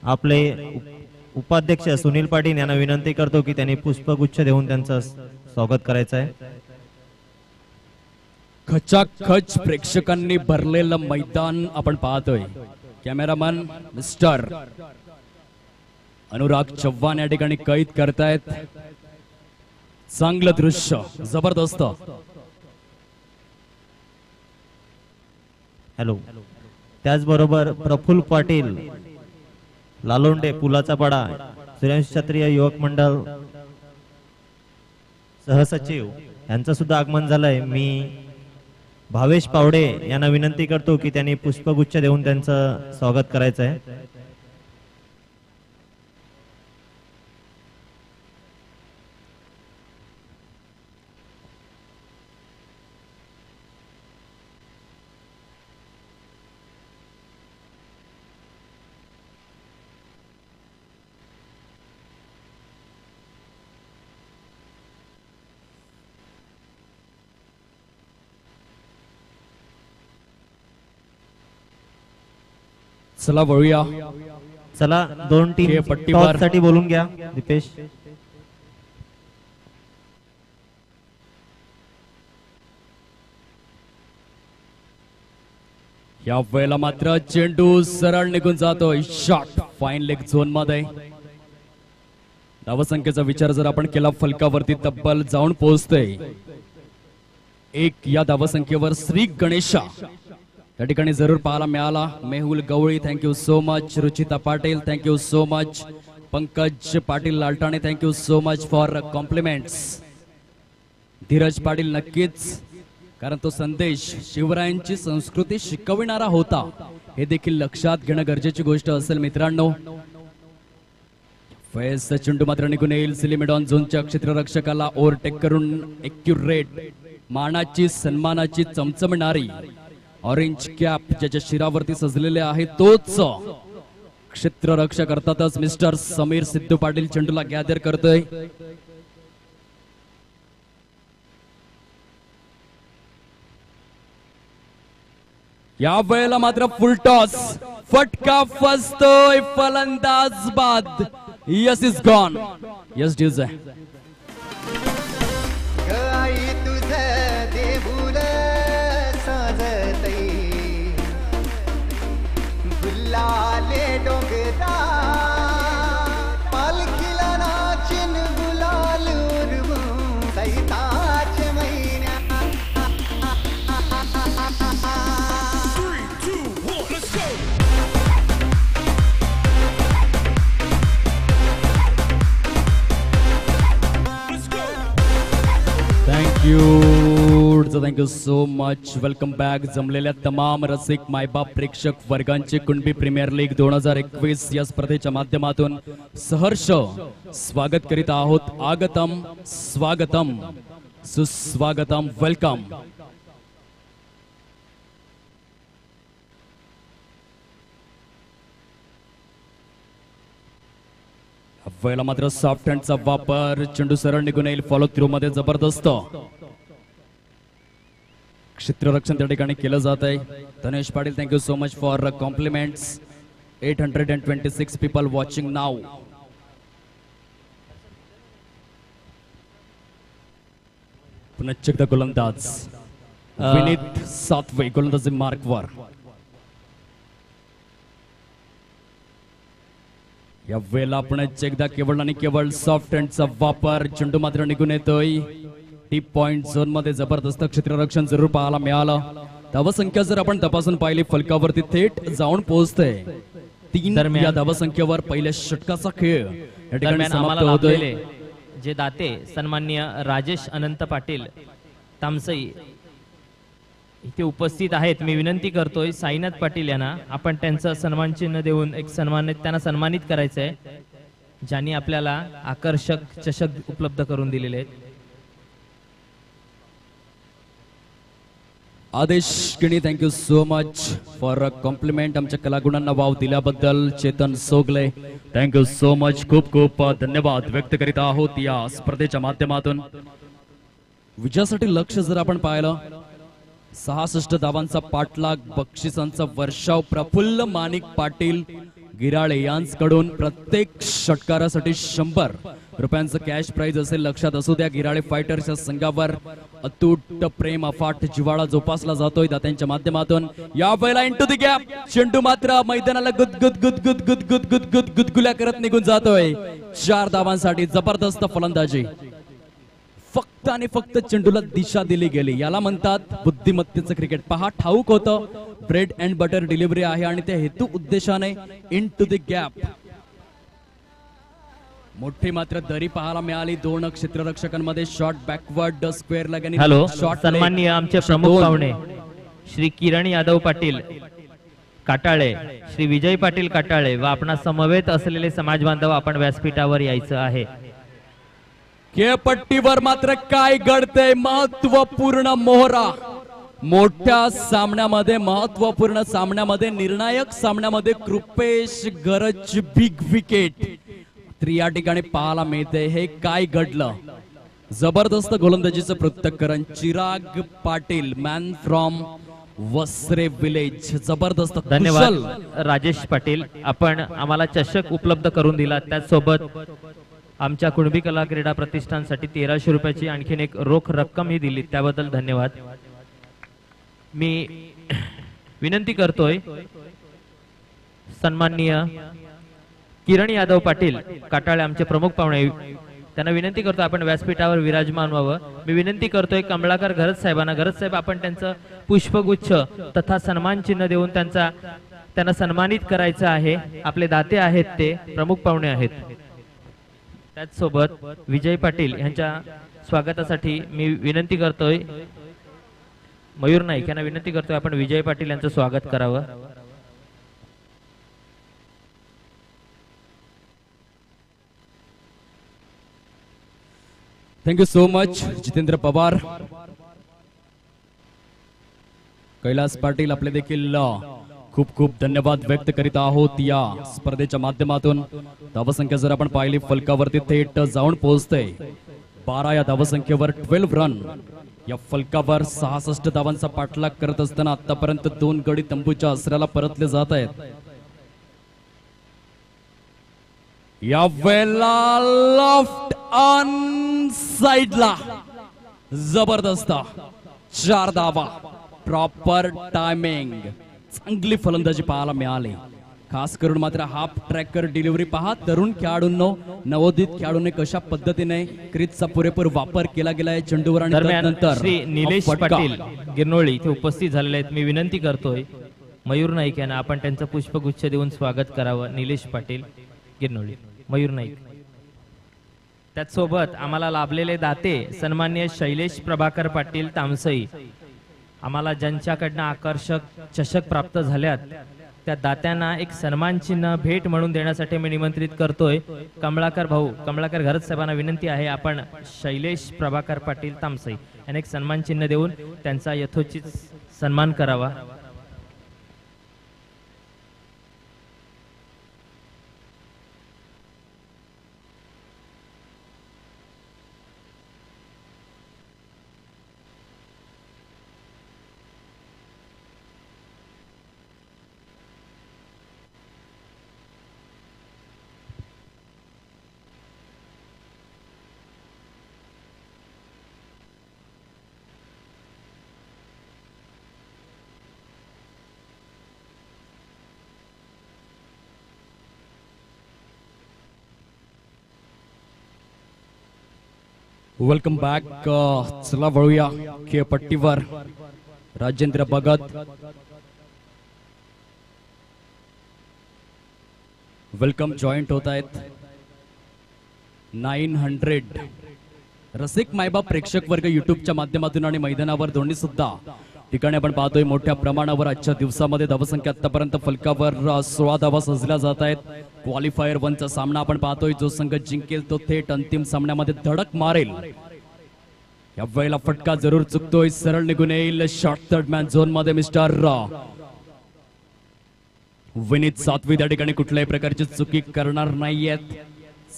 आपले उपाध्यक्ष सुनील पाटील यांना विनंती करतो की त्यांनी पुष्पगुच्छ देऊन त्यांचं स्वागत करायचं आहे. खचाखच प्रेक्षकांनी भरलेलं मैदान आपण पाहतोय. कॅमेरामन मिस्टर अनुराग चव्हाण या ठिकाणी कैद करतायत. चांगलं दृश्य, जबरदस्त. हॅलो. त्याचबरोबर प्रफुल्ल पाटील लालोंडे पुलाचा पाडा सूर्यांश क्षत्रिय युवक मंडळ सहसचिव यांचं सुद्धा आगमन झालंय. मी भावेश पावडे यांना विनंती करतो की त्यांनी पुष्पगुच्छ देऊन त्यांचं स्वागत करायचं आहे. चला वळूया. चला 2 टीम हे पट्टीवर. साठी बोलून घ्या दीपेश. या वेळेला मात्र चेंडू सरळ निघून जातोय. शॉट फाईन लेग झोन मध्ये. धावसंख्येचा विचार जर आपण केला फलकावरती तब्बल जाऊन पोहोचतोय 1 या धावसंख्येवर. श्री गणेशा त्या ठिकाणी जरूर पाहायला मिळाला. Mehul Gawali thank you so much. Ruchita Patil thank you so much. Pankaj Patil Laltane thank you so much for compliments. Dheeraj Patil नक्कीच, कारण तो संदेश शिवरायांची संस्कृती शिकविणारा होता हे देखील लक्षात घेणं गरजेची गोष्ट असेल मित्रांनो. फैज चेंडू मात्र निघून येईल. सिलिमिडॉन झोनच्या क्षेत्ररक्षकाला ओव्हरटेक करून एक्युरेट मानाची सन्मानाची चमचमणारी ऑरेंज कॅप ज्याच्या शिरावरती सजलेले आहे तोच क्षेत्ररक्षक अर्थातच मिस्टर समीर सिद्धू पाटील चेंडूला गॅदर करतोय. या वेळेला मात्र फुल टॉस, फटका फसतोय फलंदाज बाद. Yes is gone. यस ड्यूज आहे. आई तुझ देऊळ साजतई गुलाले डोंगरा पालखीला नाचिन गुलाल उडवून सैताच्या महिन्या. Thank you so much. Welcome back जमलेल्या तमाम रसिक मायबाप प्रेक्षक वर्गांचे कुणबी प्रीमियर लीग 2021 या स्पर्धेच्या माध्यमातून सहर्ष स्वागत करीत आहोत. आगतम, स्वागतम, सुस्वागतम, वेलकम. वेळेला मात्र सॉफ्ट हँडचा वापर, चेंडू सरळ निघून येईल. फॉलो थ्रू मध्ये जबरदस्त क्षेत्ररक्षण त्या ठिकाणी केलं जात आहे. Dhanesh Patil, thank you so much for compliments. 826 people watching now. पुन्हा एकदा गोलंदाज विनीत सातवे गोलंदाजी मार्कवर. या वेळेला आपण एकदा केवळ आणि केवळ सॉफ्ट हँडचा वापर, चेंडू मात्र निघून येतोय. डीप पॉइंट झोन मध्ये जबरदस्त क्षेत्ररक्षण जरूर पाहायला मिळालं. धावसंख्या जर आपण तपासून पाहिली फलकावरती थेट जाऊन पोहोचते. 3 या धावसंख्येवर पहिल्या षटकाचा खेळ या ठिकाणी समाप्त होतोय. जे दाते सन्माननीय राजेश अनंत पाटील तामसई इथे उपस्थित आहेत. मी विनंती करतोय साईनाथ पाटील यांना आपण त्यांचं सन्मान चिन्ह देऊन एक त्यांना सन्मानित करायचं आहे, ज्यांनी आपल्याला आकर्षक चषक उपलब्ध करून दिलेले आहेत. Adesh Kini, thank you so much for compliment. आमच्या कलागुणांना वाव दिल्याबद्दल. चेतन सोगले, थँक्यू सो मच. खूप खूप धन्यवाद व्यक्त करीत आहोत या स्पर्धेच्या माध्यमातून. विजयासाठी लक्ष जर आपण पाहिलं, 66 धावांचा पाठलाग, बक्षिसांचा वर्षाव. प्रफुल्ल माणिक पाटील गिराळे यांच्याकडून प्रत्येक षटकारासाठी 100 रुपयांचं कॅश प्राइज असेल. लक्षात असू द्या, गिराळे फायटर्सच्या संघावर अतूट प्रेम, अफाट जिव्हाळा जोपासला जातोय दात्यांच्या माध्यमातून. या वेळेला इंटू द गॅप, चेंडू मात्र मैदानाला गुदगुल्या करत निघून जातोय. 4 धावांसाठी जबरदस्त फलंदाजी. फक्त आणि फक्त चेंडूला दिशा दिली गेली. याला म्हणतात बुद्धिमत्तेचं क्रिकेट. पहा, ठाऊक होतं ब्रेड अँड बटर डिलिव्हरी आहे आणि त्या हेतू उद्देशाने इनटू द गॅप. मोठी मात्र दरी पाहायला मिळाली 2 क्षेत्ररक्षकांमध्ये. शॉट बॅकवर्ड स्क्वेअर लेग आणि हॅलो, शॉट. सन्माननीय आमचे प्रमुख पाहुणे श्री किरण यादव पाटील काटाळे, श्री विजय पाटील काटाळे व आपणा समवेत असलेले समाज बांधव, आपण व्यासपीठावर यायचं आहे. खेळपट्टीवर मात्र काय घडतंय? महत्वपूर्ण मोहरा. मोठ्या सामन्यामध्ये, महत्वपूर्ण सामन्यामध्ये, निर्णायक सामन्यामध्ये कृपेश गरज बिग विकेट या ठिकाणी पाहायला मिळते. हे काय घडलं? जबरदस्त गोलंदाजीचं पृथक्करण. Chirag Patil, man from Vasare village. जबरदस्त. धन्यवाद राजेश पाटील, आपण आम्हाला चषक उपलब्ध करून दिला. त्याचसोबत आमच्या कुणबी कला क्रीडा प्रतिष्ठानसाठी 1300 रुपयाची आणखीन एक रोख रक्कम ही दिली, त्याबद्दल धन्यवाद. मी विनंती करतोय सन्माननीय किरण यादव पाटील काटाळे, आमचे प्रमुख पाहुणे, त्यांना विनंती करतो आपण व्यासपीठावर विराजमान व्हावं. मी विनंती करतोय कमलाकर घरत साहेबांना. घरत साहेब, आपण त्यांचं पुष्पगुच्छ तथा सन्मान चिन्ह देऊन त्यांना सन्मानित करायचं आहे. आपले दाते आहेत, ते प्रमुख पाहुणे आहेत. त्याचसोबत विजय पाटील यांच्या स्वागतासाठी मी विनंती करतोय मयूर नाईक यांना विनंती करतोय आपण विजय पाटील यांचं स्वागत करावं. Thank you so much. Jitendra Pawar, Kailas Patil, आपले देखील खूप खूप धन्यवाद व्यक्त करीत आहोत या स्पर्धेच्या माध्यमातून. धावसंख्या जर आपण पाहिली फलकावरती थेट जाऊन पोहोचते. 12 या धावसंख्येवर 12 रन या फलकावर 66 धावांचा पाठलाग करत असताना आतापर्यंत 2 गडी तंबूच्या आसऱ्याला परतले जात आहेत. या वेळेला लेफ्ट ऑन साइडला जबरदस्त 4 धावा, प्रॉपर टायमिंग, चांगली फलंदाजी पाहायला मिळाली. खास करून मात्र हाफ ट्रॅकर डिलिव्हरी पहा. तरुण खेळाडूंनो, नवोदित खेळाडूंनी कशा पद्धतीने क्रीजचा पुरेपूर वापर केला गेला आहे चेंडूवर आणि दरम्यान त्यानंतर श्री निलेश पाटील गिरनोळी इथे उपस्थित झालेले आहेत. मी विनंती करतोय मयूर नाईक यांना आपण त्यांचं पुष्पगुच्छ देऊन स्वागत करावं. निलेश पाटील गिरनोळी, मयूर नाईक. त्याचसोबत आम्हाला लाभलेले दाते सन्माननीय शैलेश प्रभाकर पाटील तामसई, आम्हाला ज्यांच्याकडनं आकर्षक चषक प्राप्त झाल्यात त्या दात्यांना एक सन्मान चिन्ह भेट म्हणून देण्यासाठी मी निमंत्रित करतोय. कमळाकर भाऊ, कमळाकर घरत साहेबांना विनंती आहे आपण शैलेश प्रभाकर पाटील तामसई यांना एक सन्मान चिन्ह देऊन त्यांचा यथोचित सन्मान करावा. Welcome back. चला वळूया खेळपट्टीवर. राजेंद्र भगत, वेलकम जॉईंट होत आहेत. 900 रसिक मायबाप प्रेक्षक वर्ग युट्यूबच्या माध्यमातून आणि मैदानावर दोन्ही सुद्धा ठिकाणी आपण पाहतोय मोठ्या प्रमाणावर आजच्या दिवसामध्ये धावसंख्या आतापर्यंत फलकावर 16 धावा सजल्या जात आहेत. क्वालिफायर 1चा सामना आपण पाहतोय. जो संघ जिंकेल तो थेट अंतिम सामन्यामध्ये धडक मारेल. या वेळेला फटका जरूर चुकतोय, सरळ निघून येईल शॉर्ट थर्ड मॅन झोन मध्ये मिस्टर विनीत सातवी त्या ठिकाणी कुठल्याही प्रकारची चुकी करणार नाहीयेत.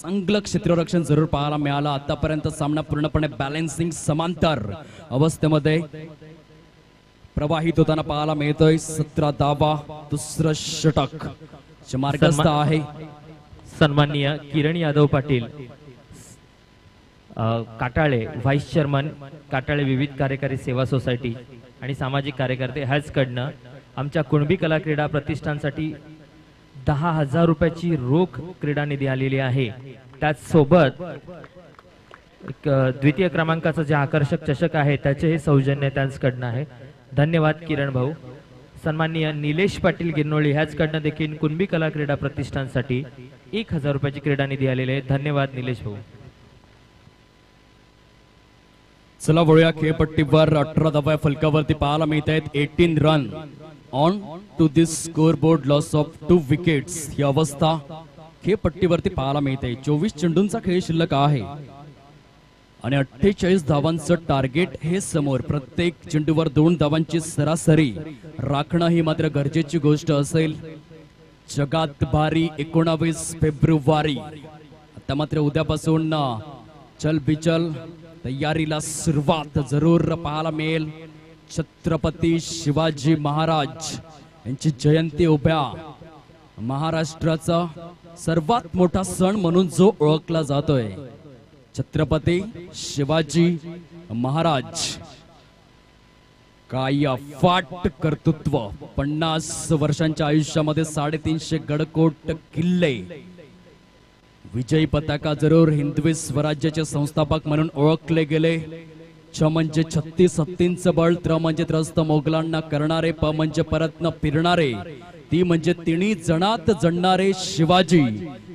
चांगलं क्षेत्ररक्षण जरूर पाहायला मिळालं. आतापर्यंत सामना पूर्णपणे बॅलन्सिंग समांतर अवस्थेमध्ये प्रवाहित होताना पाहायला मिळतोय. 17 धावा, दुसरं षटक मार्गस्थ आहे. सन्माननीय किरण यादव पाटील काटाळे, व्हाईस चेअरमन काटाळे विविध कार्यकारी सेवा सोसायटी आणि सामाजिक कार्यकर्ते ह्याचकडनं आमच्या कुणबी कला क्रीडा प्रतिष्ठानसाठी 10,000 रुपयाची रोख क्रीडा निधी आलेली आहे. त्याचसोबत द्वितीय क्रमांकाचं जे आकर्षक चषक आहे त्याचे हे सौजन्य त्यांच्याकडनं आहे. धन्यवाद किरण भाऊ. सन्माननीय निलेश पाटील गिरनोळी ह्याचकडनं देखील कुणबी कला क्रीडा प्रतिष्ठानसाठी 1,000 रुपयाची क्रीडा निधी आलेली आहे. धन्यवाद निलेश भाऊ. चला वळूया खेळपट्टीवर. 18 धावा फलकावरती पाहायला मिळत आहेत. 18 run on to this score board, loss of 2 wickets ही अवस्था खेळपट्टीवरती पाहायला मिळते. 24 चेंडूंचा खेळ शिल्लक आहे आणि 48 धावांचं टार्गेट हे समोर. प्रत्येक चेंडूवर 2 धावांची सरासरी राखणं ही मात्र गरजेची गोष्ट असेल. जगात भारी 19 फेब्रुवारी. आता मात्र उद्यापासून चल बिचल तयारीला सुरुवात जरूर पाहायला मिळेल. छत्रपती शिवाजी महाराज यांची जयंती उभ्या महाराष्ट्राचा सर्वात मोठा सण म्हणून जो ओळखला जातोय, छत्रपती शिवाजी महाराज. काय अफाट कर्तृत्व. 50 वर्षांच्या आयुष्यामध्ये 350 गडकोट किल्ले, विजयी पताका जरूर. हिंदवी स्वराज्याचे संस्थापक म्हणून ओळखले गेले. छ म्हणजे 36 हत्तींचं बळ, त्र म्हणजे त्रस्त मोगलांना करणारे, प म्हणजे परत न फिरणारे, ती म्हणजे तिन्ही जणात जणणारे शिवाजी.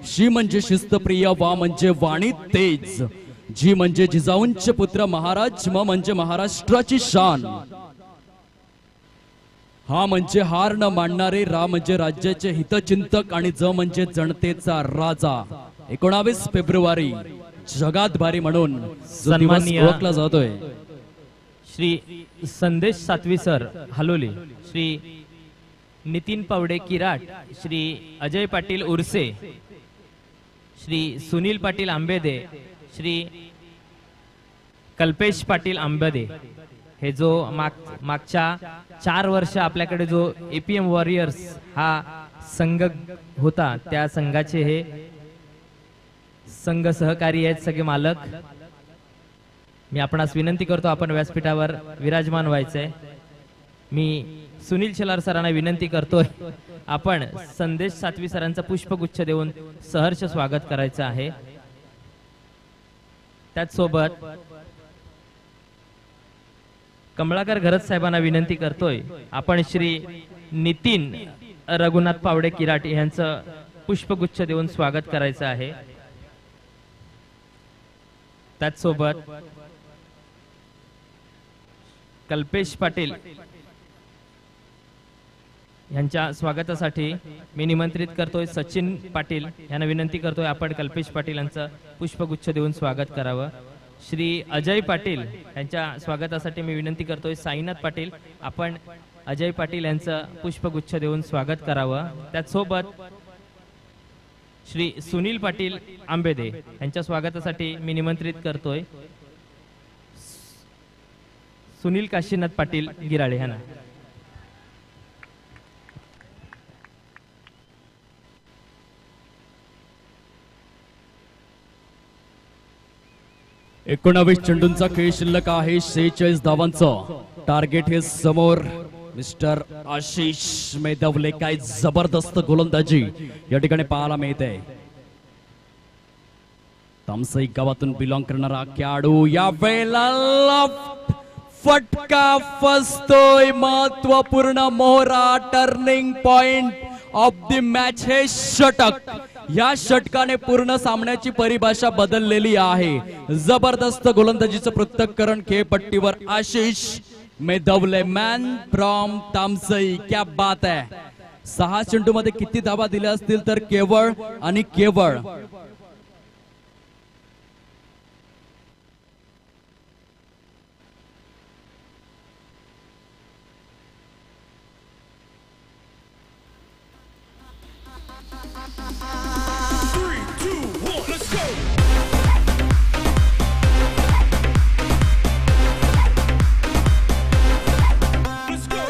शी म्हणजे शिस्तप्रिय, वा म्हणजे वाणी तेज, जी म्हणजे जिजाऊंचे पुत्र महाराज, म म्हणजे महाराष्ट्राची शान, हा म्हणजे हार न मानणारे, रा म्हणजे राज्याचे हितचिंतक आणि ज म्हणजे जनतेचा राजा. 19 फेब्रुवारी जगात भारी म्हणून जो दिवस ओळखला जातोय. श्री संदेश सातवी सर हलोली, श्री नितीन पावडे किराट, श्री अजय पाटील उर्से, श्री सुनील पाटील आंबेदे, श्री कल्पेश पाटील आंबेदे हे जो मागच्या 4 वर्ष आपल्याकडे जो APM वॉरियर्स हा संघ होता, त्या संघाचे हे संघ सहकारी आहेत सगळे मालक. मी आपणास विनंती करतो आपण व्यासपीठावर विराजमान व्हायचंय. मी सुनील शेलार सरांना विनंती करतोय आपण संदेश सातवी सरांचा पुष्पगुच्छ देऊन सहर्ष स्वागत करायचं आहे. त्याचसोबत कमळाकर घरत साहेबांना विनंती करतोय आपण श्री नितीन रघुनाथ पावडे किराट यांचं पुष्पगुच्छ देऊन स्वागत करायचं आहे. त्याचसोबत कल्पेश पाटील यांच्या स्वागतासाठी मी निमंत्रित करतोय सचिन पाटील यांना विनंती करतोय आपण कल्पेश पाटील यांचं पुष्पगुच्छ देऊन स्वागत करावं. श्री अजय पाटील यांच्या स्वागतासाठी मी विनंती करतोय साईनाथ पाटील आपण अजय पाटील यांचं पुष्पगुच्छ देऊन स्वागत करावं. त्याचसोबत श्री सुनील पाटील आंबेदे यांच्या स्वागतासाठी मी निमंत्रित करतोय सुनील काशीनाथ पाटील गिराळे यांना. एकोणावीस चेंडूंचा खेळ शिल्लक आहे. 46 धावांचं टार्गेट हे समोर. मिस्टर आशिष मेदवले काय जबरदस्त गोलंदाजी या ठिकाणी पाहायला मिळते. तामसई गावातून बिलॉंग करणारा खेळाडू या वेळेला फटका फसतोय. महत्वपूर्ण मोहरा turning point of the match हे षटक. या षटकाने पूर्ण सामन्याची परिभाषा बदललेली आहे. जबरदस्त गोलंदाजीचं पृथक्करण खेळपट्टीवर आशिष मेदवले मॅन फ्रॉम तामसई. क्या बात आहे. 6 चेंडू मध्ये किती धावा दिल्या असतील तर केवळ आणि केवळ 3, 2, 1, let's go. Let's go.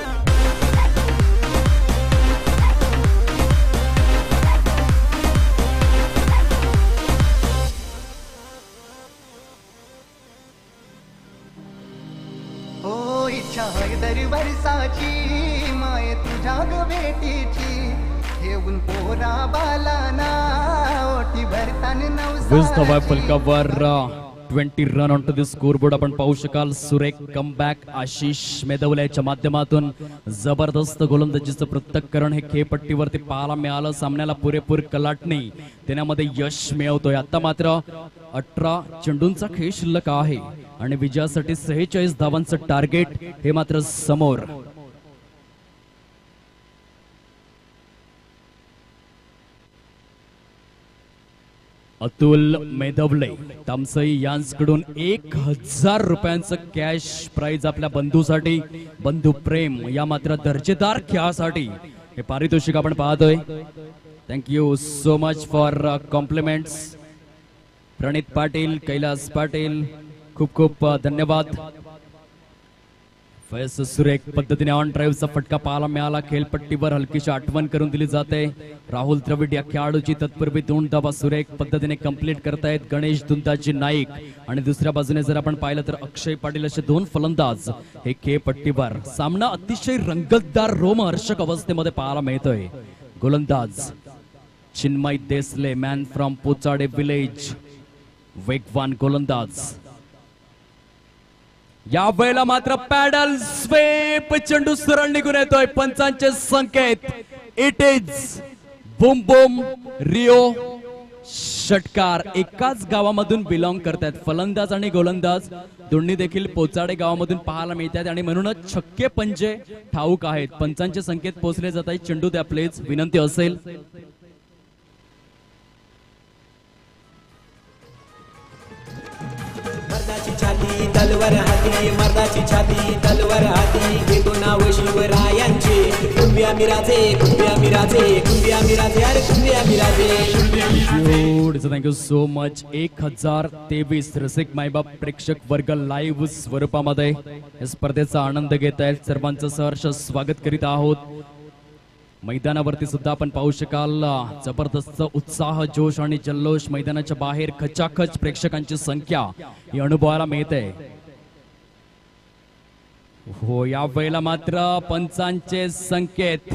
ओ इच्छा आहे दर वर्षाची माय तुझ्या ग भेटीची घेऊन पोरा बालाना ओटी भरताना 20 धावा फलकावर 20 run on to the scoreboard आपण पाहू शकाल. सुरेख कमबॅक आशिष मेदवल्याच्या माध्यमातून जबरदस्त गोलंदाजीचं पृथक्करण हे खेळपट्टीवरती पाहायला मिळालं. सामन्याला पुरेपूर कलाटणी देण्यामध्ये यश मिळवतोय. आता मात्र 18 चेंडूंचा खेळ शिल्लक आहे आणि विजयासाठी 46 धावांचं टार्गेट हे मात्र समोर. अतुल मेदवले तामसई यांच्याकडून 1000 रुपयांचं कॅश प्राइज आपल्या बंधूसाठी. बंधू प्रेम या मात्र दर्जेदार खेळासाठी हे पारितोषिक आपण पाहतोय. Thank you so much for compliments. Pranit Patil, Kailas Patil, खूप खूप धन्यवाद. फैस सुरेख पद्धतीने ऑन ड्राईव्हचा फटका पाहायला मिळाला. खेळपट्टीवर हलकीशी आठवण करून दिली जाते. राहुल द्रविड या खेळाडूची तत्पूर्वी 2 धावा सुरेख पद्धतीने कंप्लीट करतायत गणेश दुंदाजी नाईक. आणि दुसऱ्या बाजूने जर आपण पाहिलं तर अक्षय पाटील असे 2 फलंदाज हे खेळपट्टीवर. सामना अतिशय रंगतदार रोमहर्षक अवस्थेमध्ये पाहायला मिळतोय. गोलंदाज Chinmay Desale man from Pochade village वेगवान गोलंदाज. या वेळेला मात्र पॅडल स्वेप चेंडू सरळ निघून येतोय. पंचांचे संकेत. It is Bum Bum Rio. षटकार एकाच गावामधून बिलॉंग करतात. फलंदाज आणि गोलंदाज दोन्ही देखील पोचाडे गावामधून पाहायला मिळतात आणि म्हणूनच छक्के पंजे ठाऊक आहेत. पंचांचे संकेत पोहोचले जात आहेत. चेंडू द्या प्लीज, विनंती असेल. मर्दाची छाती तलवार हाती, मर्दाची छाती तलवार हाती, घेतो नाव शिवरायांचे. कुंभ्या मिराचे कुंभ्या आम्ही राजे कुंडी आम्ही राजे अरे कुंडी आम्ही राजे. Thank you so much. 1023 रसिक मायबाप प्रेक्षक वर्ग लाईव्ह स्वरूपामध्ये या स्पर्धेचा आनंद घेत आहेत. सर्वांचं सहर्ष स्वागत करीत आहोत. मैदानावरती सुद्धा आपण पाहू शकाल जबरदस्त उत्साह, जोश आणि जल्लोष. मैदानाच्या बाहेर खचाखच प्रेक्षकांची संख्या ही अनुभवायला मिळते. हो, या वेळेला मात्र पंचांचे संकेत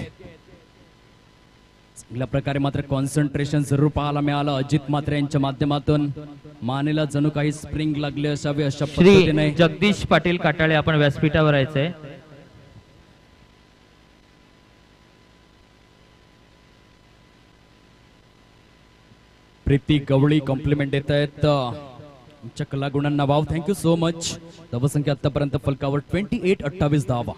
चांगल्या प्रकारे मात्र कॉन्सन्ट्रेशन जरूर पाहायला मिळालं. अजित मात्रे यांच्या माध्यमातून मानेला जणू काही स्प्रिंग लागले असावे अशा पद्धतीने. श्री जगदीश पाटील काटाळे आपण व्यासपीठावर यायचंय. प्रीती गवळी कॉम्प्लिमेंट देत आहेत आमच्या कलागुणांना. Wow, thank you so much. धावसंख्या आतापर्यंत फलकावर 28-28 धावा.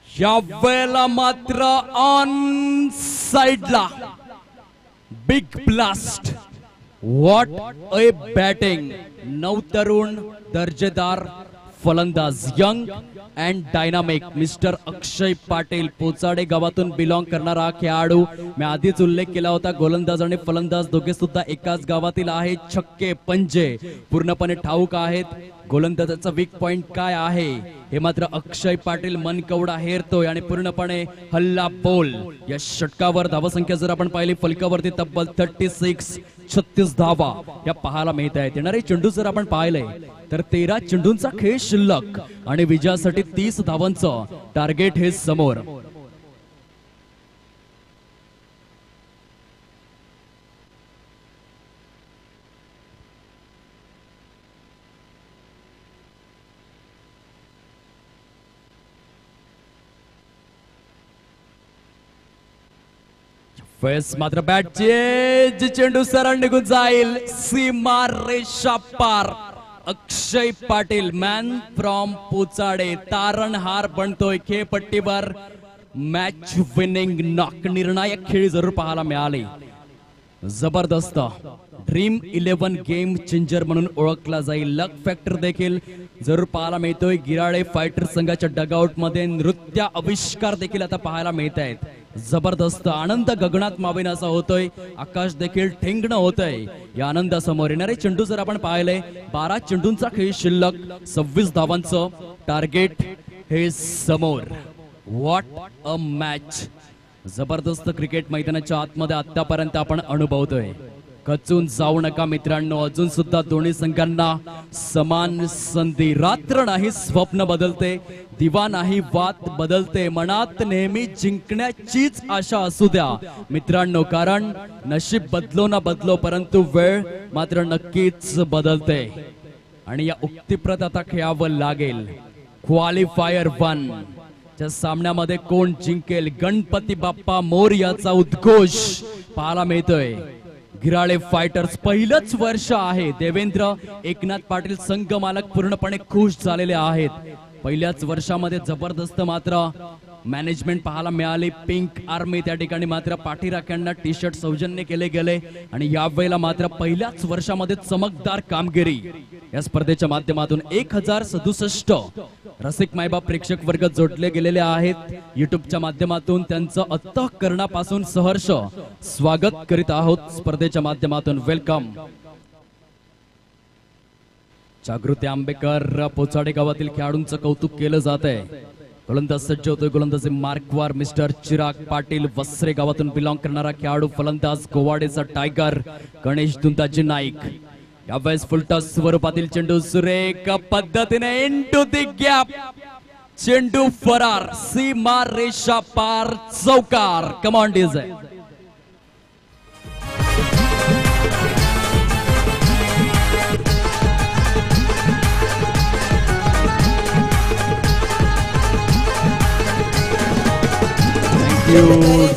या वेळेला मात्र ऑन साइडला big blast. What a batting. नवतरुण दर्जेदार फलंदाज, young and dynamic mister Akshay Patil, Pochade गावातून बिलॉंग करणारा खेळाडू. मी आधीच उल्लेख केला होता, गोलंदाज आणि फलंदाज दोघे सुद्धा एकाच गावातील आहेत. छक्के पंजे पूर्णपणे ठाऊक आहेत. गोलंदाजाचा वीक पॉइंट काय आहे हे मात्र अक्षय पाटील मनकवडा हेरतोय आणि पूर्णपणे हल्ला बोल. या षटकावर धावसंख्या जर आपण पाहिली फलकावरती तब्बल 36 धावा या पाहायला मिळत आहेत. येणारे चेंडू जर आपण पाहिले तर 13 चेंडूंचा खेळ शिल्लक आणि विजयासाठी 30 धावांचं टार्गेट हे समोर. फर्स्ट मात्र बॅटचे चेंडू सरळ निघून जाईल. सीमा रेषा पार. अक्षय पाटील मॅन फ्रॉम पोचाडे तारणहार बनतोय खेळपट्टीवर. Match winning knock. निर्णायक खेळी जरूर पाहायला मिळाली. जबरदस्त. ड्रीम 11 गेम चेंजर म्हणून ओळखला जाईल. लक फॅक्टर देखील जरूर पाहायला मिळतोय. गिराळे फायटर संघाच्या डगआउट मध्ये नृत्य आविष्कार देखील आता पाहायला मिळत आहेत. जबरदस्त. आनंद गगनात मावेन असा होतोय. आकाश देखील ठेंगणं होतंय या आनंदासमोर. येणारे चेंडू जर आपण पाहिले 12 चेंडूंचा खेळ शिल्लक, 26 धावांचं टार्गेट हे समोर. What a match. जबरदस्त क्रिकेट मैदानाच्या आतमध्ये आतापर्यंत आपण अनुभवतोय. खचून जाऊ नका मित्रांनो, अजून सुद्धा दोन्ही संघांना समान संधी. रात्र नाही स्वप्न बदलते, दिवा नाही वात बदलते. मनात नेहमी जिंकण्याचीच आशा असू द्या मित्रांनो, कारण नशीब बदलो ना बदलो परंतु वेळ मात्र नक्कीच बदलते. आणि या उक्तीप्रत आता खेळावं लागेल. क्वालिफायर 1 च्या सामन्यामध्ये कोण जिंकेल. गणपती बाप्पा मोरयाचा उद्घोष पाहायला मिळतोय. गिराळे फायटर्स पहिलंच वर्ष आहे. देवेंद्र एकनाथ पाटील संघ मालक पूर्णपणे खुश झालेले आहेत. पहिल्याच वर्षामध्ये जबरदस्त मात्र मॅनेजमेंट पाहायला मिळाली. पिंक आर्मी त्या ठिकाणी मात्र पाठीराख्यांना टी शर्ट सौजन्य केले गेले आणि यावेळेला मात्र पहिल्याच वर्षामध्ये चमकदार कामगिरी या स्पर्धेच्या माध्यमातून. 1067 रसिक मायबाप प्रेक्षक वर्ग जोडले गेलेले आहेत युट्यूबच्या माध्यमातून. त्यांचं अंतःकरणापासून सहर्ष स्वागत करीत आहोत स्पर्धेच्या माध्यमातून. वेलकम. जागृती आंबेकर पोचाडे गावातील खेळाडूंचं कौतुक केलं जात आहे. गोलंदाज सज्ज होतोय. गोलंदाजी मार्कवर मिस्टर चिराग पाटील वसरे गावातून बिलॉंग करणारा खेळाडू. फलंदाज गोवाडेचा टायगर गणेश दुंदाजी नाईक. यावेळेस फुलटॉस स्वरूपातील चेंडू सुरेख पद्धतीने इनटू द गॅप. चेंडू फरार, सीमा रेषा पार, चौकार. Come on DJ.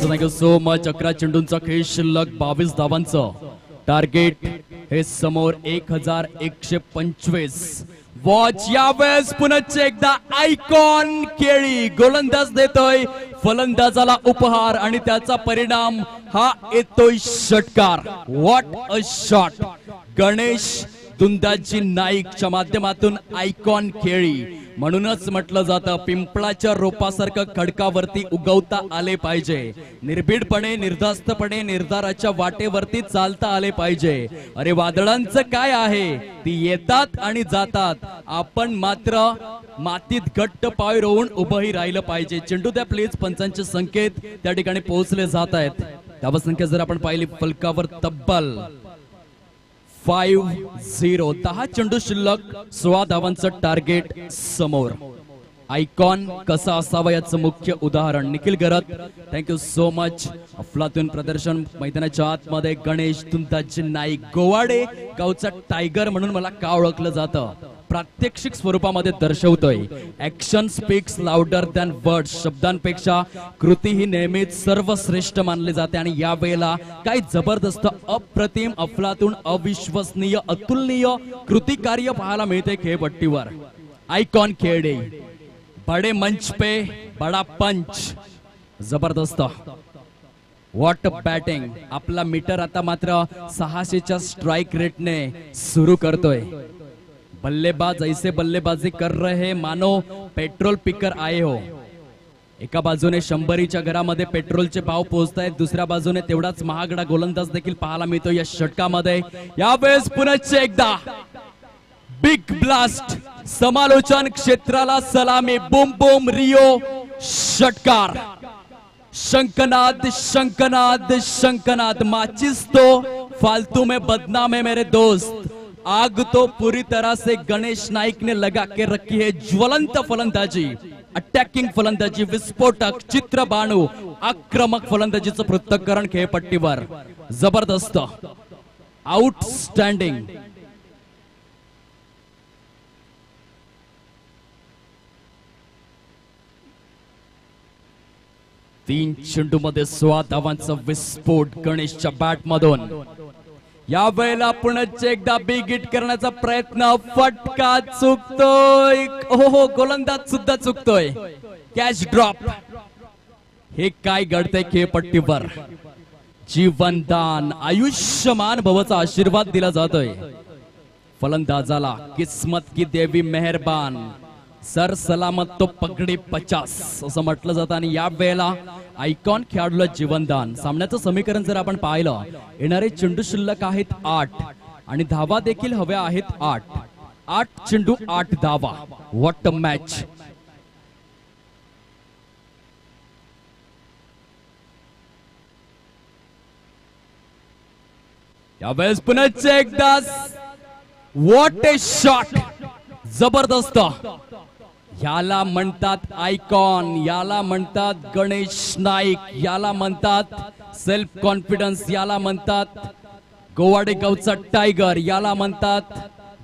Thank you so much. 11 चेंडूंचा खेळ शिल्लक, 22 धावांचं टार्गेट. हे समोर 1125. वॉच. यावेळेस पुन्हा एकदा आयकॉन केळी. गोलंदाज देतोय फलंदाजाला उपहार आणि त्याचा परिणाम हा येतोय षटकार. What a shot. Ganesh Dundaji नाईकच्या माध्यमातून आयकॉन केळी. म्हणूनच म्हटलं जातं पिंपळाच्या रोपासारखं खडकावरती उगवता आले पाहिजे. निर्भीडपणे, निर्धास्तपणे निर्धाराच्या वाटेवरती चालता आले पाहिजे. अरे वादळांचं काय आहे, ती येतात आणि जातात. आपण मात्र मातीत घट्ट पाय रोवून उभंही राहिलं पाहिजे. चेंडू द्या प्लीज. पंचांचे संकेत त्या ठिकाणी पोहोचले जात आहेत. धावसंख्या जर आपण पाहिली फलकावर तब्बल 5-0. 10 चेंडू शिल्लक, 16 धावांचं टार्गेट समोर. आयकॉन कसा असावा याचं मुख्य उदाहरण. Nikhil Gharat thank you so much. अफलातून प्रदर्शन मैदानाच्या आतमध्ये. गणेश दुंदाजी नाईक. गोवाडे गावचा टायगर म्हणून मला का ओळखलं जातं, प्रात्यक्षिक स्वरूपामध्ये दर्शवतोय. Action speaks louder than words. शब्दांपेक्षा कृती ही नेहमीच सर्वश्रेष्ठ मानली जाते. आणि या वेळेला काय जबरदस्त, अप्रतिम, अफलातून, अविश्वसनीय, अतुलनीय कृती कार्य पाहायला मिळते खेळपट्टीवर. आयकॉन खेळडे. बडे मंच पे बडा पंच. जबरदस्त. What batting. आपला मीटर आता मात्र 600च्या स्ट्राइक रेटने सुरू करतोय. बल्लेबाज ऐसे बल्लेबाजी कर रहे मानो पेट्रोल पिकर आए हो. एका बाजूने 100च्या घरामध्ये पेट्रोलचे भाव पोहोचतायत, दुसऱ्या बाजूने तेवढाच महागडा गोलंदाज देखील पाहायला मिळतो या षटकामध्ये. यावेळेस पुन्हा एकदा बिग ब्लास्ट. समालोचन क्षेत्राला सलामी. बुम बुम रिओ. षटकार. शंखनाद शंखनाद शंखनाद. माचिस तो फालतू में बदनाम है मेरे दोस्त. आग तो पूरी तरह से गणेश नाइक ने लगा के रखी है. ज्वलंत फलंदाजी, अटॅकिंग फलंदाजी, विस्फोटक, चित्र बाणू, आक्रमक फलंदाजीचं पृथक्करण खेळपट्टीवर. जबरदस्त. आउटस्टँडिंग. तीन चेंडू मध्ये 16 धावांचा विस्फोट गणेशच्या बॅट मधून. या वेळेला पुन्हा एकदा बिग हिट करण्याचा प्रयत्न. फटका चुकतोय. हो, गोलंदाज सुद्धा चुकतोय. Catch drop. हे काय घडतंय खेळपट्टीवर. जीवनदान, आयुष्यमान भवचा आशीर्वाद दिला जातोय फलंदाजाला. किस्मत की देवी मेहरबान, सर सलामत तो पगडी 50 असं म्हटलं जातं. आणि या वेळेला आयकॉन खेळाडूला जीवनदान. सामन्याचं समीकरण जर आपण पाहिलं, येणारे चेंडू शिल्लक आहेत 8 आणि धावा देखील हव्या आहेत 8. 8 चेंडू 8 धावा. What a match. यावेळेस पुन्हा एकदा व्हॉट ए शॉट. जबरदस्त. याला म्हणतात आयकॉन, याला म्हणतात गणेश नाईक, याला म्हणतात सेल्फ कॉन्फिडन्स, याला म्हणतात गोवाडे गावचा टायगर, याला म्हणतात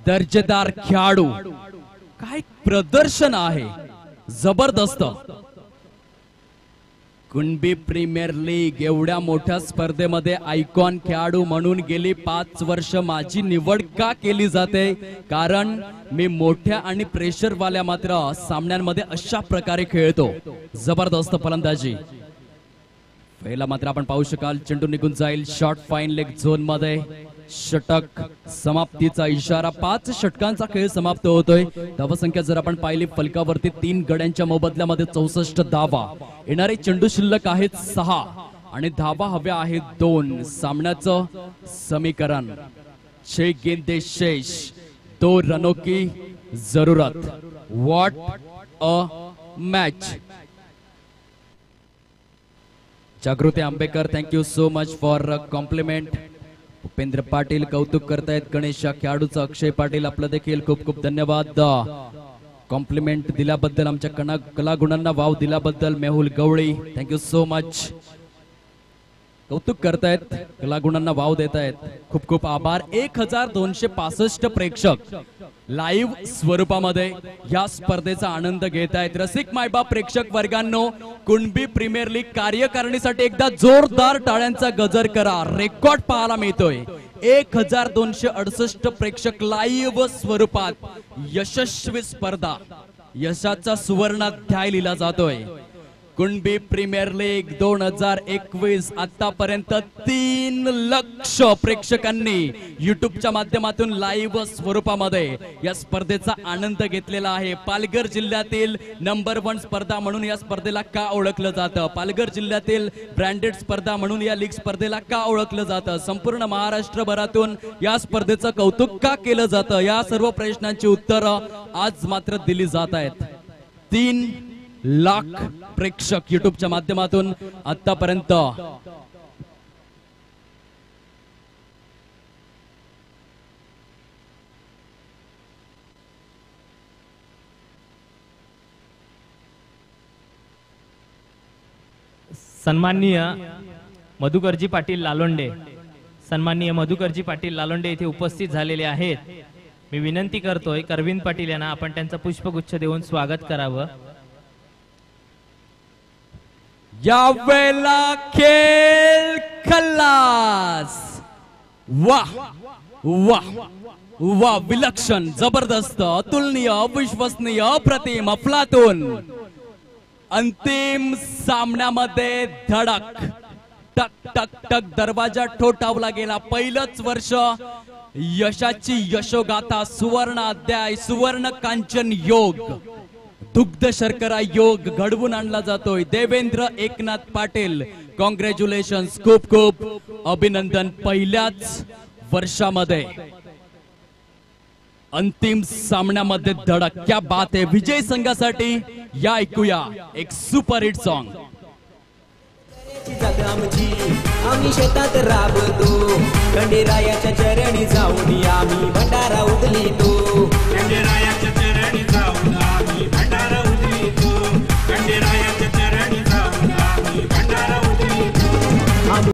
दर्जेदार खेळाडू. काय प्रदर्शन आहे. जबरदस्त. कुणबी प्रीमियर लीग एवढ्या मोठ्या स्पर्धेमध्ये आयकॉन खेळाडू म्हणून गेली 5 वर्ष माझी निवड का केली जाते, कारण मी मोठ्या आणि प्रेशर वाल्या मात्र सामन्यांमध्ये अशा प्रकारे खेळतो. जबरदस्त फलंदाजी. पहिला मात्र आपण पाहू शकाल चेंडू निघून जाईल शॉर्ट फाईन लेग झोन मध्ये. षटक समाप्तीचा इशारा. 5 षटकांचा खेळ समाप्त होतोय. धावसंख्या जर आपण पाहिली फलकावरती 3 गड्यांच्या मोबदल्यामध्ये 64 धावा. येणारे चेंडू शिल्लक आहेत 6 आणि धावा हव्या आहेत 2. सामन्याचं समीकरण 6 गेंदे शेष, 2 रनों की जरूरत. What a match. Jagruti Ambekar, thank you so much for compliment. Upendra Patil कौतुक करतायत गणेश या खेळाडूचं. अक्षय पाटील आपलं देखील खूप खूप धन्यवाद. कॉम्प्लिमेंट दिल्याबद्दल, आमच्या कलागुणांना वाव दिल्याबद्दल. Mehul Gawali, thank you so much. कौतुक करतायत, कलागुणांना वाव देत आहेत, खूप खूप आभार. 1265 प्रेक्षक लाईव्ह स्वरूपामध्ये या स्पर्धेचा आनंद घेत आहेत. रसिक मायबाप प्रेक्षक वर्गांनो, कुणबी प्रीमियर लीग कार्यकारिणीसाठी एकदा जोरदार टाळ्यांचा गजर करा. रेकॉर्ड पाहायला मिळतोय. 1268 प्रेक्षक लाईव्ह स्वरूपात. यशस्वी स्पर्धा, यशाचा सुवर्णाध्याय लिहिला जातोय. कुणबी प्रीमियर लीग 2021 आतापर्यंत 3 लाख प्रेक्षकांनी युट्यूबच्या माध्यमातून लाईव्ह स्वरूपामध्ये या स्पर्धेचा आनंद घेतलेला आहे. पालघर जिल्ह्यातील नंबर 1 स्पर्धा म्हणून या स्पर्धेला का ओळखलं जातं? पालघर जिल्ह्यातील ब्रँडेड स्पर्धा म्हणून या लीग स्पर्धेला का ओळखलं जातं? संपूर्ण महाराष्ट्रभरातून या स्पर्धेचं कौतुक का केलं जातं? या सर्व प्रश्नांची उत्तरं आज मात्र दिली जात आहेत. 3 लाख प्रेक्षक युट्यूबच्या माध्यमातून आतापर्यंत. सन्माननीय मधुकरजी पाटील लालोंडे, सन्माननीय मधुकरजी पाटील लालोंडे इथे उपस्थित झालेले आहेत. मी विनंती करतोय करविंद पाटील यांना आपण त्यांचा पुष्पगुच्छ देऊन स्वागत करावं. यावेळेला खेळ खल्लास. वाह वाह वाह, विलक्षण, जबरदस्त, अतुलनीय, अविश्वसनीय, अप्रतिम, अफलातून. अंतिम सामन्यामध्ये धडक, टक टक टक दरवाजा ठोठावला गेला. पहिलंच वर्ष यशाची यशोगाथा, सुवर्ण अध्याय, सुवर्ण कांचन योग, दुग्ध शर्करा योग घडवून आणला जातोय. देवेंद्र एकनाथ पाटील, कॉंग्रॅच्युलेशन्स, खूप खूप अभिनंदन. पहिल्याच वर्षामध्ये अंतिम सामन्यामध्ये धडक, क्या बात आहे. विजय संघासाठी या ऐकूया एक सुपर हिट सॉन्ग. आम्ही शेतात राबतो, खंडेरायाच्या चरणी जाऊन आम्ही